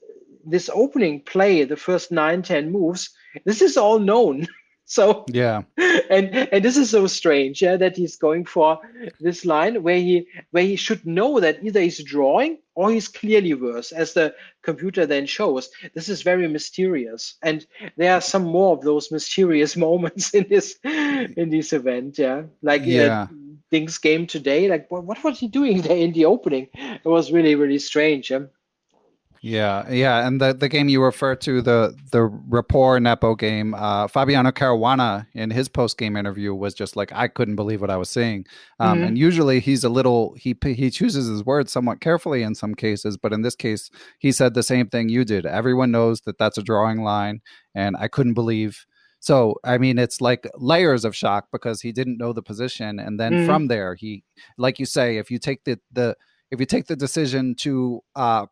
this opening play, the first 9-10 moves, this is all known. So and this is so strange, that he's going for this line where he should know that either he's drawing or he's clearly worse, as the computer then shows. This is very mysterious, and there are some more of those mysterious moments in this event. Like Ding's game today. Like, what was he doing there in the opening? It was really, really strange. Yeah, and the game you refer to, the rapport Nepo game, Fabiano Caruana in his post game interview was just like, I couldn't believe what I was seeing. And Mm-hmm. usually he's a little he chooses his words somewhat carefully in some cases, but in this case he said the same thing you did. Everyone knows that that's a drawing line, and I couldn't believe. So I mean, it's like layers of shock because he didn't know the position, and then Mm-hmm. from there he, like you say, if you take the if you take the decision to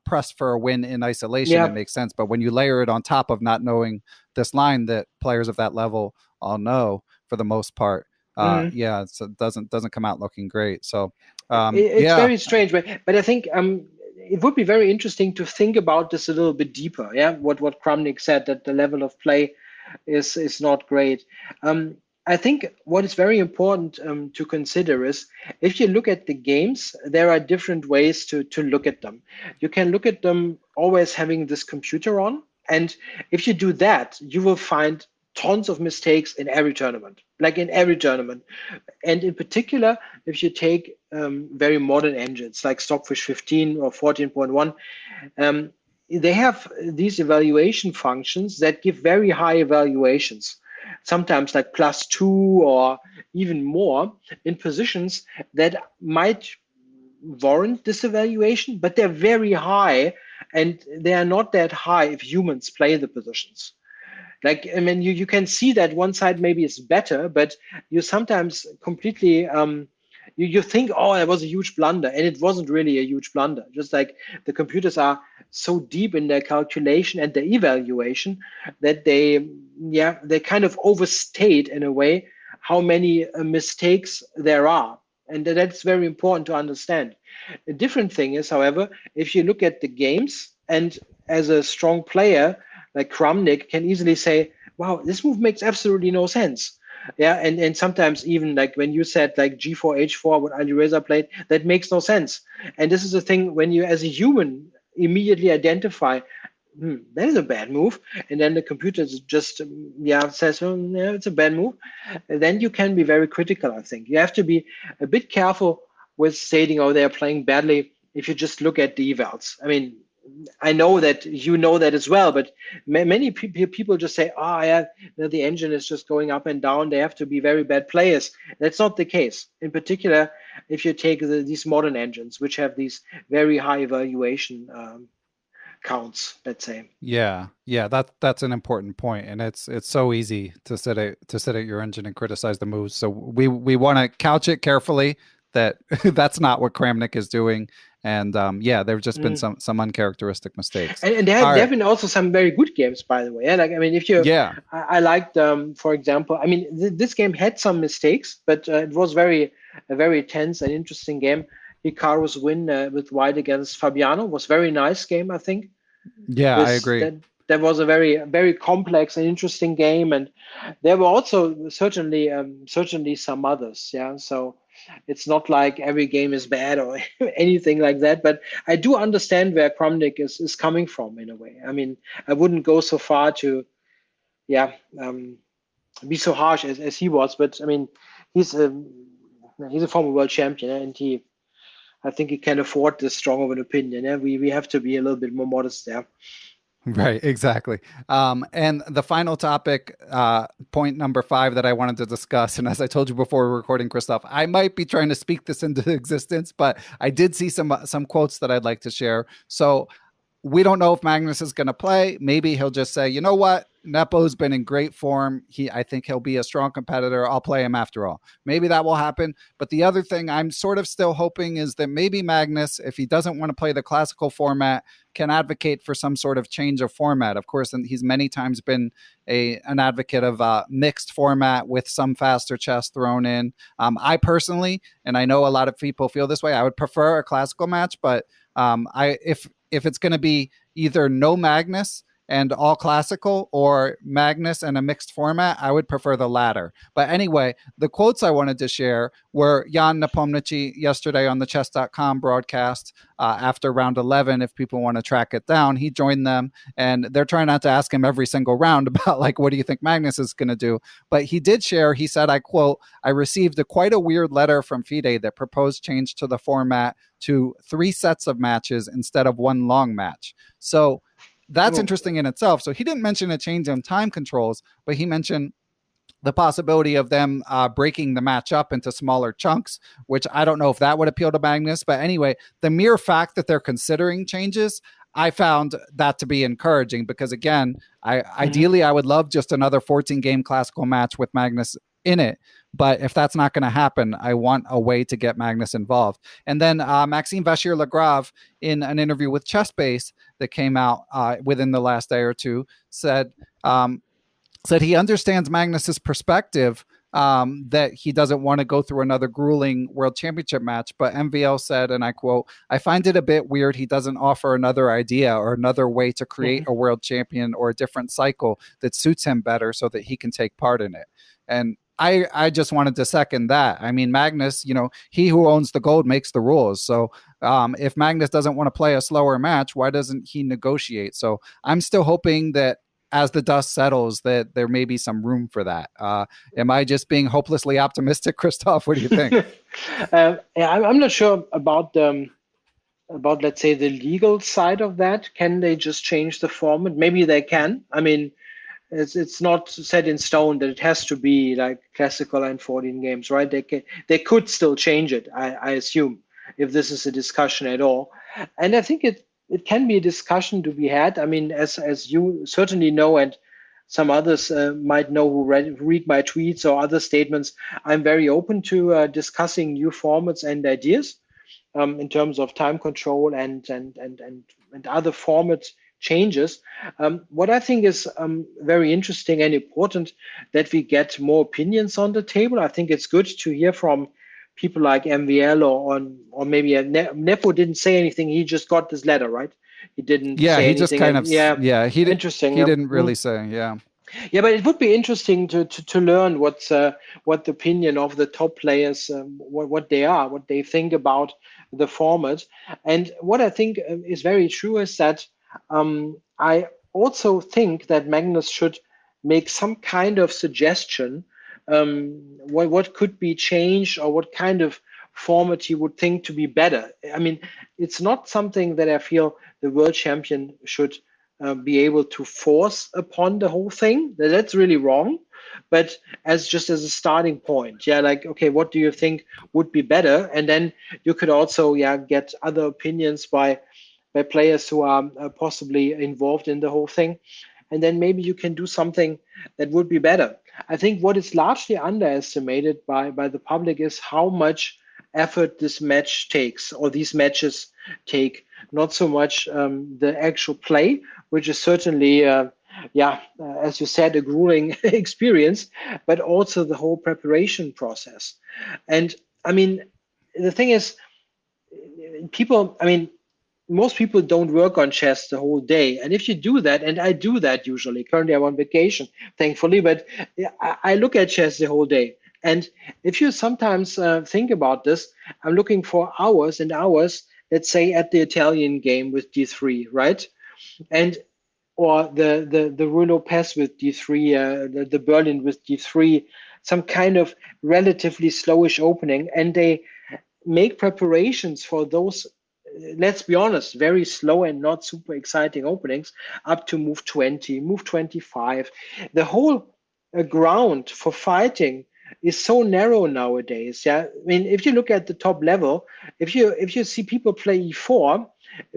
press for a win in isolation, it Yeah. makes sense. But when you layer it on top of not knowing this line that players of that level all know for the most part, Mm-hmm. yeah, it doesn't come out looking great. So, It's yeah, very strange, but I think it would be very interesting to think about this a little bit deeper. Yeah, what Kramnik said, that the level of play is not great. Um, I think what is very important to consider is, if you look at the games, there are different ways to look at them. You can look at them always having this computer on, and if you do that, you will find tons of mistakes in every tournament, like in every tournament. And in particular, if you take very modern engines like Stockfish 15 or 14.1, um, they have these evaluation functions that give very high evaluations, sometimes like +2 or even more, in positions that might warrant this evaluation, but they're very high, and they are not that high if humans play the positions. Like, I mean, you can see that one side maybe is better, but you sometimes completely you think, oh, that was a huge blunder, and it wasn't really a huge blunder. Just like the computers are so deep in their calculation and their evaluation that they kind of overstate in a way how many mistakes there are. And that's very important to understand. A different thing is, however, if you look at the games, and as a strong player like Kramnik can easily say, wow, this move makes absolutely no sense. Yeah, and sometimes even like when you said like G4, H4, what Alireza played, that makes no sense. And this is the thing, when you as a human immediately identify, that is a bad move, and then the computer just says, well, yeah, it's a bad move, and then you can be very critical. I think you have to be a bit careful with stating, oh, they're playing badly, if you just look at the evals. I mean, I know that you know that as well, but many people just say, "Ah, yeah, the engine is just going up and down. They have to be very bad players." That's not the case. In particular, if you take these modern engines, which have these very high evaluation counts, let's say. yeah, that's an important point, and it's so easy to sit at your engine and criticize the moves. So we want to couch it carefully that that's not what Kramnik is doing, and yeah, there've just been Mm. some uncharacteristic mistakes. And All there right, have been also some very good games, by the way. Yeah? Like, I mean, if you, yeah, I liked, for example, I mean, this game had some mistakes, but it was a very tense and interesting game. Hikaru's win with white against Fabiano was very nice game, I think. yeah, I With agree. that was a very complex and interesting game, and there were also certainly some others. Yeah, so it's not like every game is bad or anything like that. But I do understand where Kramnik is coming from in a way. I mean, I wouldn't go so far to yeah um, be so harsh as he was, but I mean, he's a he's a former world champion, and he I think he can afford this strong of an opinion. Yeah, we have to be a little bit more modest there. Right, exactly. And the final topic, point number 5 that I wanted to discuss, and as I told you before we were recording, Christoph, I might be trying to speak this into existence, but I did see some quotes that I'd like to share. So we don't know if Magnus is going to play. Maybe he'll just say, you know what? Nepo's been in great form. I think he'll be a strong competitor. I'll play him after all. Maybe that will happen. But the other thing I'm sort of still hoping is that maybe Magnus, if he doesn't want to play the classical format, can advocate for some sort of change of format. Of course, and he's many times been an advocate of mixed format with some faster chess thrown in. I personally, and I know a lot of people feel this way, I would prefer a classical match, but I if it's going to be either no Magnus and all classical, or Magnus and a mixed format, I would prefer the latter. But anyway, the quotes I wanted to share were Jan Nepomniachtchi yesterday on the chess.com broadcast after round 11. If people want to track it down, he joined them, and they're trying not to ask him every single round about like, what do you think Magnus is going to do? But he did share, he said, I quote, I received quite a weird letter from FIDE that proposed change to the format to 3 sets of matches instead of 1 long match. So that's interesting in itself. So he didn't mention a change in time controls, but he mentioned the possibility of them breaking the match up into smaller chunks, which I don't know if that would appeal to Magnus. But anyway, the mere fact that they're considering changes, I found that to be encouraging because, again, ideally I would love just another 14-game classical match with Magnus in it. But if that's not going to happen, I want a way to get Magnus involved. And then Maxime Vachier-Lagrave, in an interview with Chessbase that came out within the last day or two, said he understands Magnus's perspective, that he doesn't want to go through another grueling world championship match. But MVL said, and I quote, I find it a bit weird he doesn't offer another idea or another way to create a world champion or a different cycle that suits him better so that he can take part in it. And I just wanted to second that. I mean, Magnus, he who owns the gold makes the rules. So if Magnus doesn't want to play a slower match, why doesn't he negotiate? So I'm still hoping that as the dust settles, that there may be some room for that. Am I just being hopelessly optimistic, Christof? What do you think? I'm not sure about let's say the legal side of that. Can they just change the format? Maybe they can. I mean, it's not set in stone that it has to be like classical and 14 games, right? They could still change it, I assume, if this is a discussion at all. And I think it can be a discussion to be had. I mean, as you certainly know, and some others might know who read my tweets or other statements, I'm very open to discussing new formats and ideas in terms of time control and other format changes. What I think is very interesting and important that we get more opinions on the table. I think it's good to hear from people like MVL or maybe Nepo didn't say anything. He just got this letter, right? He didn't say anything. Just kind of, he interesting. He didn't really say, Yeah, but it would be interesting to learn what the opinion of the top players, what they think about the format. And what I think is very true is that I also think that Magnus should make some kind of suggestion what could be changed or what kind of format he would think to be better. I mean, it's not something that I feel the world champion should be able to force upon the whole thing. That's really wrong. But as a starting point, like, okay, what do you think would be better? And then you could also get other opinions by players who are possibly involved in the whole thing. And then maybe you can do something that would be better. I think what is largely underestimated by the public is how much effort this match takes, or these matches take. Not so much the actual play, which is certainly, as you said, a grueling experience, but also the whole preparation process. And I mean, the thing is, most people don't work on chess the whole day. And if you do that, and I do that usually, currently I'm on vacation, thankfully, but I look at chess the whole day. And if you sometimes think about this, I'm looking for hours and hours, let's say at the Italian game with D3, right? And or the Rue Lopez with D3, the Berlin with D3, some kind of relatively slowish opening. And they make preparations for those, let's be honest, very slow and not super exciting openings up to move 20, move 25. The whole ground for fighting is so narrow nowadays. I mean, if you look at the top level, if you see people play E4,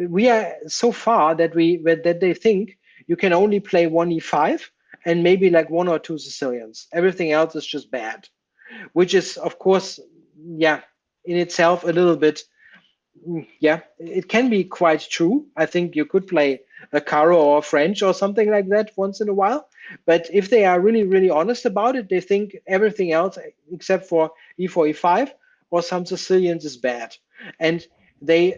we are so far that they think you can only play one E5 and maybe like 1 or 2 Sicilians. Everything else is just bad, which is, of course, in itself a little bit, it can be quite true. I think you could play a Caro or French or something like that once in a while. But if they are really, really honest about it, they think everything else except for E4, E5 or some Sicilians is bad. And the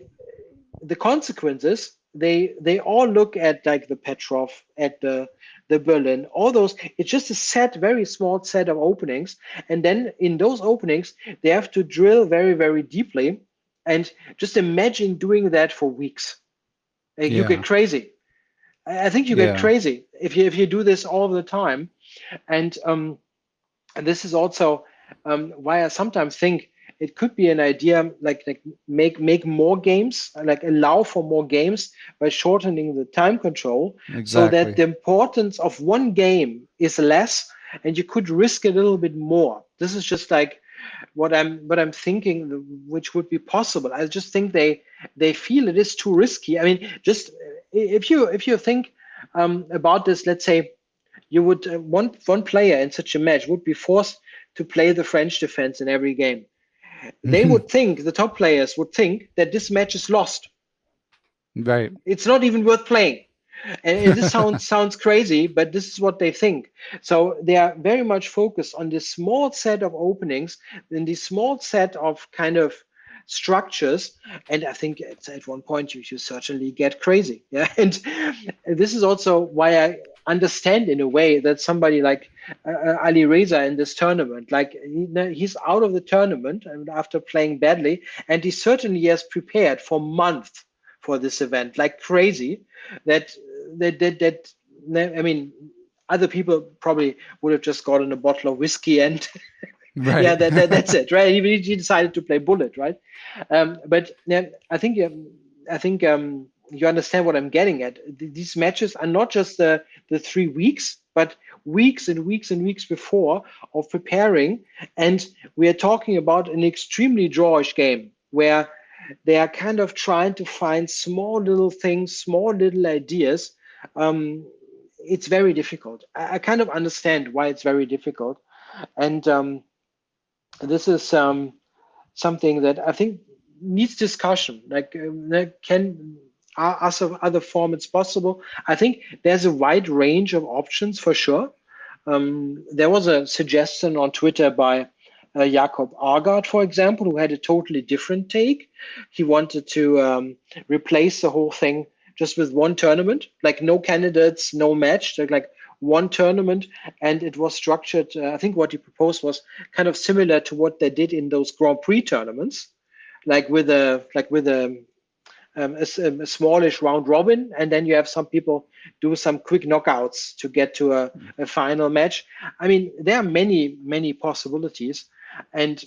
consequences they all look at like the Petrov, at the Berlin, all those. It's just a set, very small set of openings, and then in those openings they have to drill very, very deeply, and just imagine doing that for weeks. You get Yeah. crazy. I think you get Yeah. crazy if you do this all the time, and this is also why I sometimes think it could be an idea, like make more games, like allow for more games by shortening the time control, so that Exactly. the importance of one game is less, and you could risk a little bit more. This is just like what I'm thinking, which would be possible. I just think they feel it is too risky. I mean, just if you think about this, let's say you would one player in such a match would be forced to play the French defense in every game. They would think, the top players would think, that this match is lost. Right. It's not even worth playing. And this sounds crazy, but this is what they think. So they are very much focused on this small set of openings, in this small set of kind of structures. And I think at one point you certainly get crazy. Yeah. And this is also why I understand in a way that somebody like Alireza in this tournament, like he's out of the tournament and after playing badly, and he certainly has prepared for months for this event like crazy. That that I mean, other people probably would have just gotten a bottle of whiskey and yeah, Right. that's it, right? He decided to play bullet, right? But yeah, I think you understand what I'm getting at. These matches are not just the 3 weeks, but weeks and weeks and weeks before of preparing, and we are talking about an extremely drawish game where they are kind of trying to find small little things, small little ideas. Um, it's very difficult. I kind of understand why it's very difficult, and this is something that I think needs discussion. Can are some other formats possible? I think there's a wide range of options for sure. There was a suggestion on Twitter by Jakob Argard, for example, who had a totally different take. He wanted to replace the whole thing just with one tournament, like no candidates, no match, like one tournament, and it was structured. I think what he proposed was kind of similar to what they did in those Grand Prix tournaments, like with a smallish round robin, and then you have some people do some quick knockouts to get to a final match. I mean, there are many possibilities, and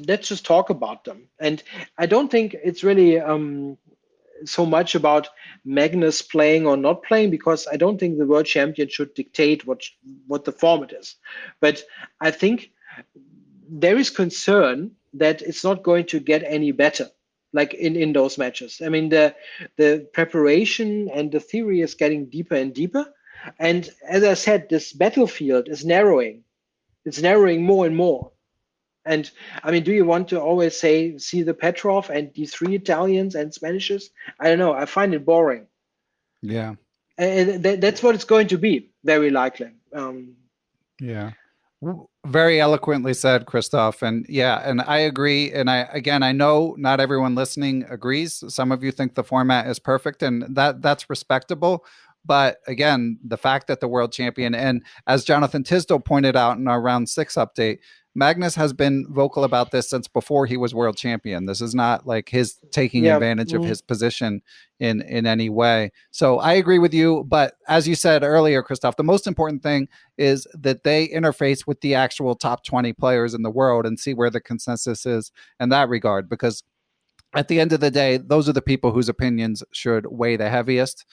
let's just talk about them. And I don't think it's really so much about Magnus playing or not playing, because I don't think the world champion should dictate what the format is. But I think there is concern that it's not going to get any better, like in those matches. I mean, the preparation and the theory is getting deeper and deeper, and as I said, this battlefield is narrowing. It's narrowing more and more. And I mean, do you want to always see the Petrov and these three Italians and Spanishes? I don't know. I find it boring. Yeah. And that's what it's going to be, very likely. Yeah. Very eloquently said, Christof. And yeah, and I agree. And I know not everyone listening agrees. Some of you think the format is perfect, and that's respectable. But again, the fact that the world champion, and as Jonathan Tisdale pointed out in our round 6 update, Magnus has been vocal about this since before he was world champion. This is not like his taking Yeah. advantage of his position in any way. So I agree with you. But as you said earlier, Christof, the most important thing is that they interface with the actual top 20 players in the world and see where the consensus is in that regard. Because at the end of the day, those are the people whose opinions should weigh the heaviest.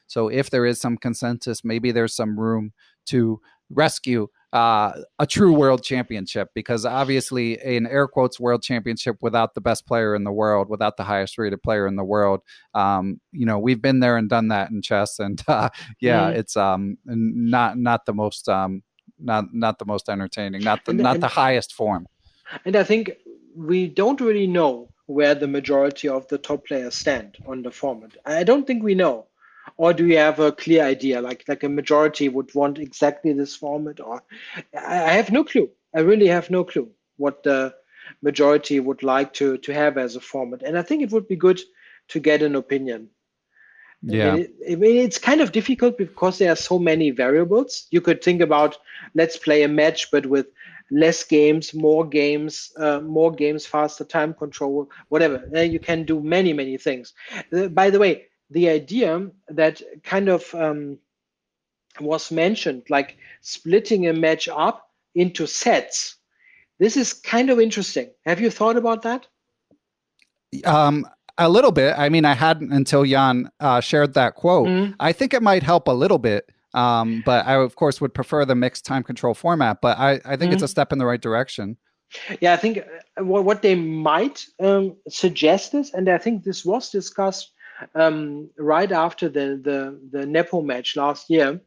So if there is some consensus, maybe there's some room to rescue a true world championship, because obviously in air quotes world championship without the best player in the world, without the highest rated player in the world, we've been there and done that in chess, and it's not the most not the most entertaining, not the highest form. And I think we don't really know where the majority of the top players stand on the format. I don't think we know. Or do you have a clear idea, like a majority would want exactly this format? Or I have no clue. I really have no clue what the majority would like to have as a format. And I think it would be good to get an opinion. Yeah. I mean, it's kind of difficult because there are so many variables. You could think about, let's play a match, but with less games, more games, faster time control, whatever. You can do many, many things. By the way, the idea that kind of was mentioned, like splitting a match up into sets, this is kind of interesting. Have you thought about that? A little bit. I mean, I hadn't until Jan shared that quote. Mm. I think it might help a little bit, but I, of course, would prefer the mixed time control format. But I think it's a step in the right direction. Yeah, I think what they might suggest is, and I think this was discussed right after the Nepo match last year.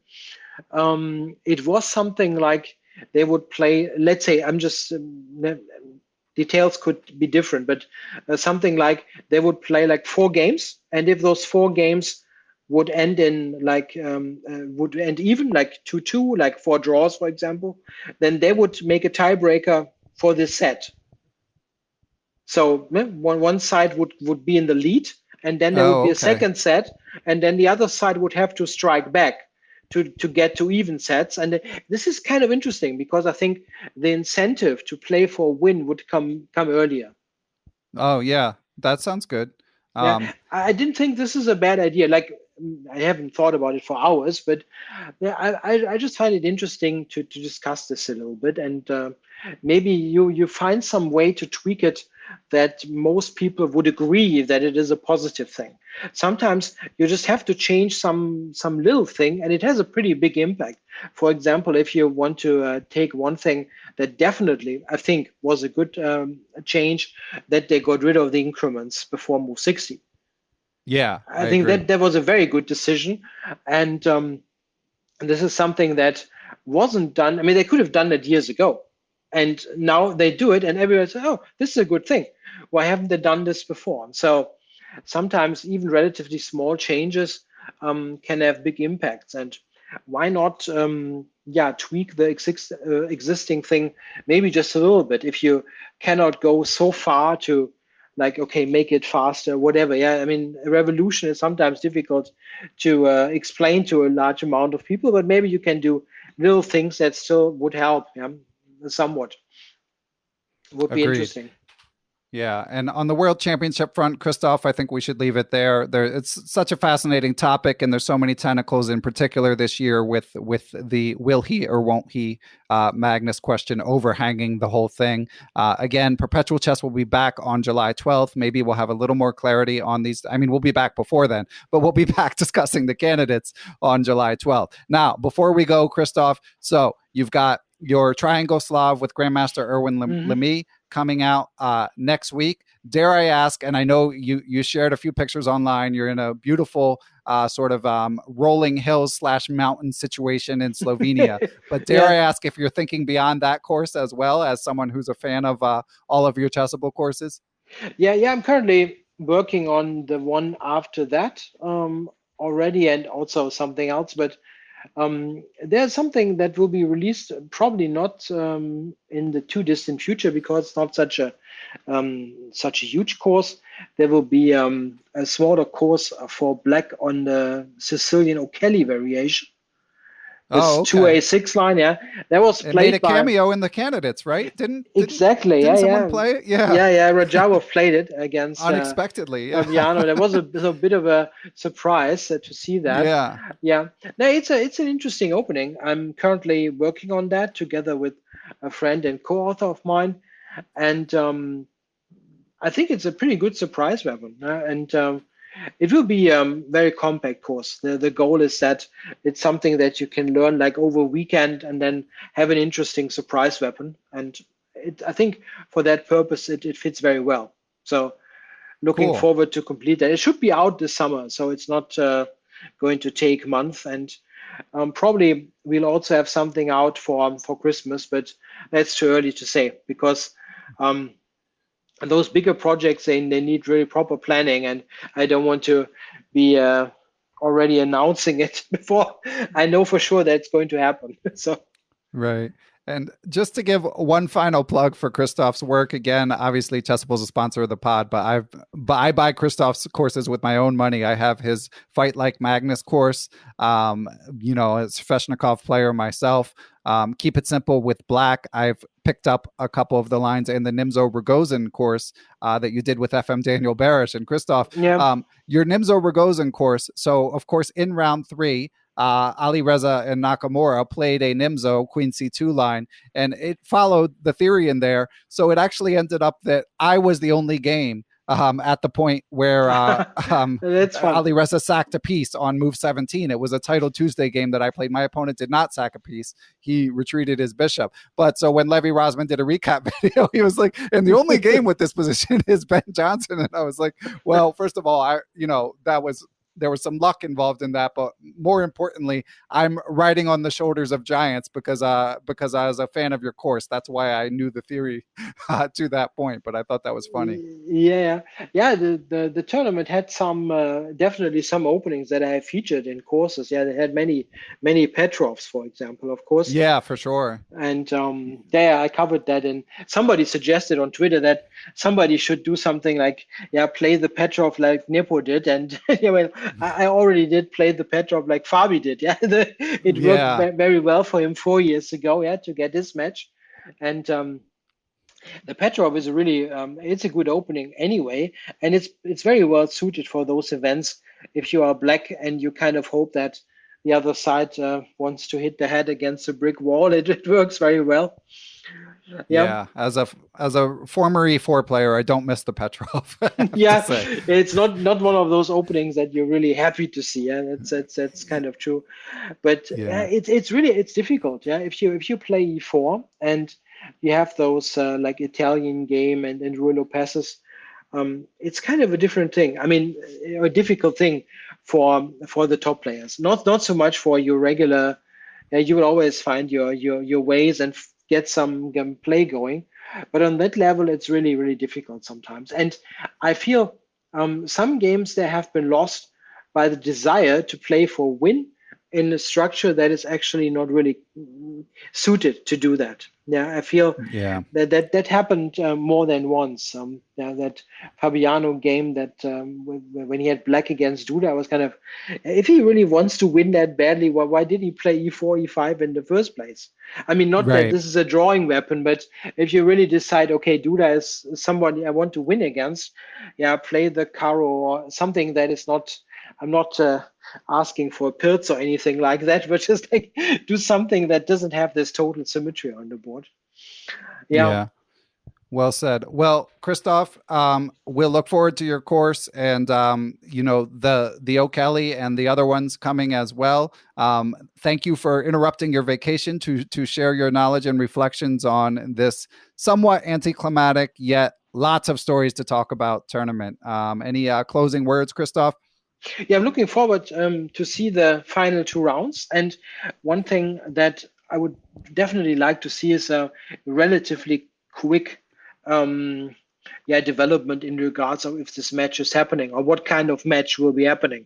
It was something like they would play. Let's say I'm just details could be different, but something like they would play like 4 games, and if those 4 games would end in like would end even like 2-2, like 4 draws, for example, then they would make a tiebreaker for this set. So one side would be in the lead, and then there would be a second set, and then the other side would have to strike back to get to even sets. And this is kind of interesting because I think the incentive to play for a win would come earlier. Oh yeah, that sounds good. Yeah, I didn't think this is a bad idea. Like I haven't thought about it for hours, but yeah, I just find it interesting to discuss this a little bit, and maybe you find some way to tweak it that most people would agree that it is a positive thing. Sometimes you just have to change some little thing, and it has a pretty big impact. For example, if you want to take one thing that definitely I think was a good change, that they got rid of the increments before move 60. Yeah, I think agree. that was a very good decision, and this is something that wasn't done. I mean, they could have done it years ago, and now they do it, and everyone says, "Oh, this is a good thing. Why haven't they done this before?" And so sometimes even relatively small changes can have big impacts, and why not? Tweak the existing thing maybe just a little bit if you cannot go so far to like, okay, make it faster, whatever. Yeah, I mean, a revolution is sometimes difficult to explain to a large amount of people, but maybe you can do little things that still would help, yeah, somewhat. Would be Agreed. interesting. Yeah, and on the World Championship front, Christof, I think we should leave it there. It's such a fascinating topic, and there's so many tentacles. In particular, this year with the will he or won't he Magnus question overhanging the whole thing. Again, Perpetual Chess will be back on July 12th. Maybe we'll have a little more clarity on these. I mean, we'll be back before then, but we'll be back discussing the candidates on July 12th. Now, before we go, Christof, so you've got your Triangle Slav with Grandmaster Erwin Lamy coming out next week. Dare I ask, and I know you shared a few pictures online, you're in a beautiful sort of rolling hills / mountain situation in Slovenia. But dare I ask if you're thinking beyond that course as well, as someone who's a fan of all of your Chessable courses? Yeah, I'm currently working on the one after that already, and also something else. But there's something that will be released, probably not in the too distant future, because it's not such a huge course. There will be a smaller course for black on the Sicilian O'Kelly variation. This 2A6 line, yeah, that was it played made a cameo in the candidates, right? Didn't someone play it? Yeah. Rajabov played it against unexpectedly. Fabiano. That was a bit of a surprise to see that. Yeah. No, it's an interesting opening. I'm currently working on that together with a friend and co-author of mine, and I think it's a pretty good surprise weapon. And it will be a very compact course. The goal is that it's something that you can learn like over a weekend and then have an interesting surprise weapon. And I think for that purpose, it fits very well. So looking forward to complete that. It should be out this summer, so it's not going to take months. And probably we'll also have something out for Christmas, but that's too early to say because those bigger projects, they need really proper planning, and I don't want to be already announcing it before I know for sure that it's going to happen. So right. And just to give one final plug for Christof's work, again, obviously Chessable is a sponsor of the pod, but I buy Christof's courses with my own money. I have his Fight Like Magnus course, as a Sveshnikov player myself. Keep It Simple with Black. I've picked up a couple of the lines in the Nimzo Rogozin course that you did with FM Daniel Barish. And Christof, your Nimzo Rogozin course. So, of course, in round 3, Alireza and Nakamura played a Nimzo Queen C2 line, and it followed the theory in there. So it actually ended up that I was the only game at the point where Alireza sacked a piece on move 17. It was a Title Tuesday game that I played. My opponent did not sack a piece. He retreated his bishop. But so when Levy Rosman did a recap video, he was like, and the only game with this position is Ben Johnson. And I was like, well, first of all, there was some luck involved in that, but more importantly, I'm riding on the shoulders of giants because I was a fan of your course. That's why I knew the theory to that point. But I thought that was funny. Yeah. The tournament had some definitely some openings that I featured in courses. Yeah, they had many Petrovs, for example, of course. Yeah, for sure. And I covered that. And somebody suggested on Twitter that somebody should do something like play the Petrov like Nepo did, and I already did play the Petrov like Fabi did. It worked very well for him 4 years ago. To get this match, and the Petrov is a really it's a good opening anyway, and it's very well suited for those events. If you are black and you kind of hope that the other side wants to hit the head against a brick wall, it works very well. Yeah, as a former E4 player, I don't miss the Petrov. It's not one of those openings that you're really happy to see. That's kind of true, but it's difficult. If you play E4 and you have those like Italian game and Rulo passes, it's kind of a different thing. I mean, a difficult thing for the top players. Not so much for your regular. You will always find your ways and get some play going, but on that level, it's really, really difficult sometimes. And I feel some games they have been lost by the desire to play for win in a structure that is actually not really suited to do that. I feel that happened more than once. That Fabiano game that when he had black against Duda, I was kind of, if he really wants to win that badly, why did he play E4, E5 in the first place? I mean, not that this is a drawing weapon, but if you really decide, okay, Duda is somebody I want to win against, play the Karo or something that is not, I'm not asking for a Pirz or anything like that, but just like do something that doesn't have this total symmetry on the board. Yeah. Well said. Well, Christof, we'll look forward to your course and, the O'Kelly and the other ones coming as well. Thank you for interrupting your vacation to share your knowledge and reflections on this somewhat anticlimactic, yet lots of stories to talk about tournament. Any closing words, Christof? Yeah, I'm looking forward to see the final 2 rounds. And one thing that I would definitely like to see is a relatively quick development in regards of if this match is happening or what kind of match will be happening.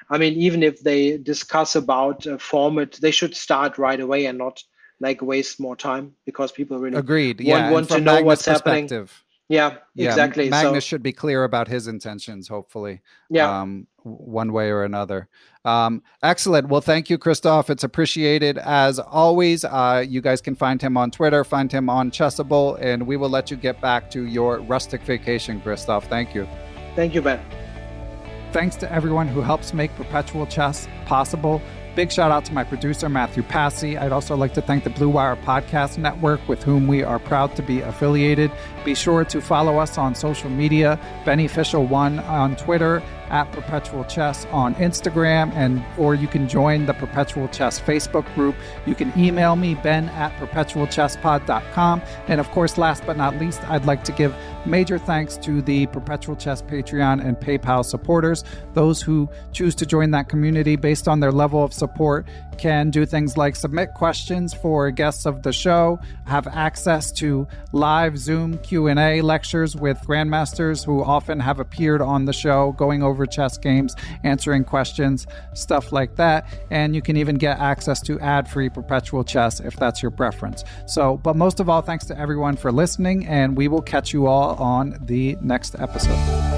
I mean, even if they discuss about a format, they should start right away and not like waste more time, because people really want to know what's happening. Yeah, exactly. Magnus should be clear about his intentions, hopefully. One way or another. Excellent. Well, thank you, Christof. It's appreciated as always. You guys can find him on Twitter, find him on Chessable, and we will let you get back to your rustic vacation, Christof. Thank you. Thank you, Ben. Thanks to everyone who helps make Perpetual Chess possible. Big shout out to my producer, Matthew Passy. I'd also like to thank the Blue Wire Podcast Network, with whom we are proud to be affiliated. Be sure to follow us on social media, Beneficial1 on Twitter, at Perpetual Chess on Instagram, or you can join the Perpetual Chess Facebook group. You can email me, ben@perpetualchesspod.com. And of course, last but not least, I'd like to give major thanks to the Perpetual Chess Patreon and PayPal supporters. Those who choose to join that community based on their level of support can do things like submit questions for guests of the show, have access to live Zoom Q&A lectures with grandmasters who often have appeared on the show, going over chess games, answering questions, stuff like that. And you can even get access to ad-free Perpetual Chess if that's your preference. So, but most of all, thanks to everyone for listening, and we will catch you all on the next episode.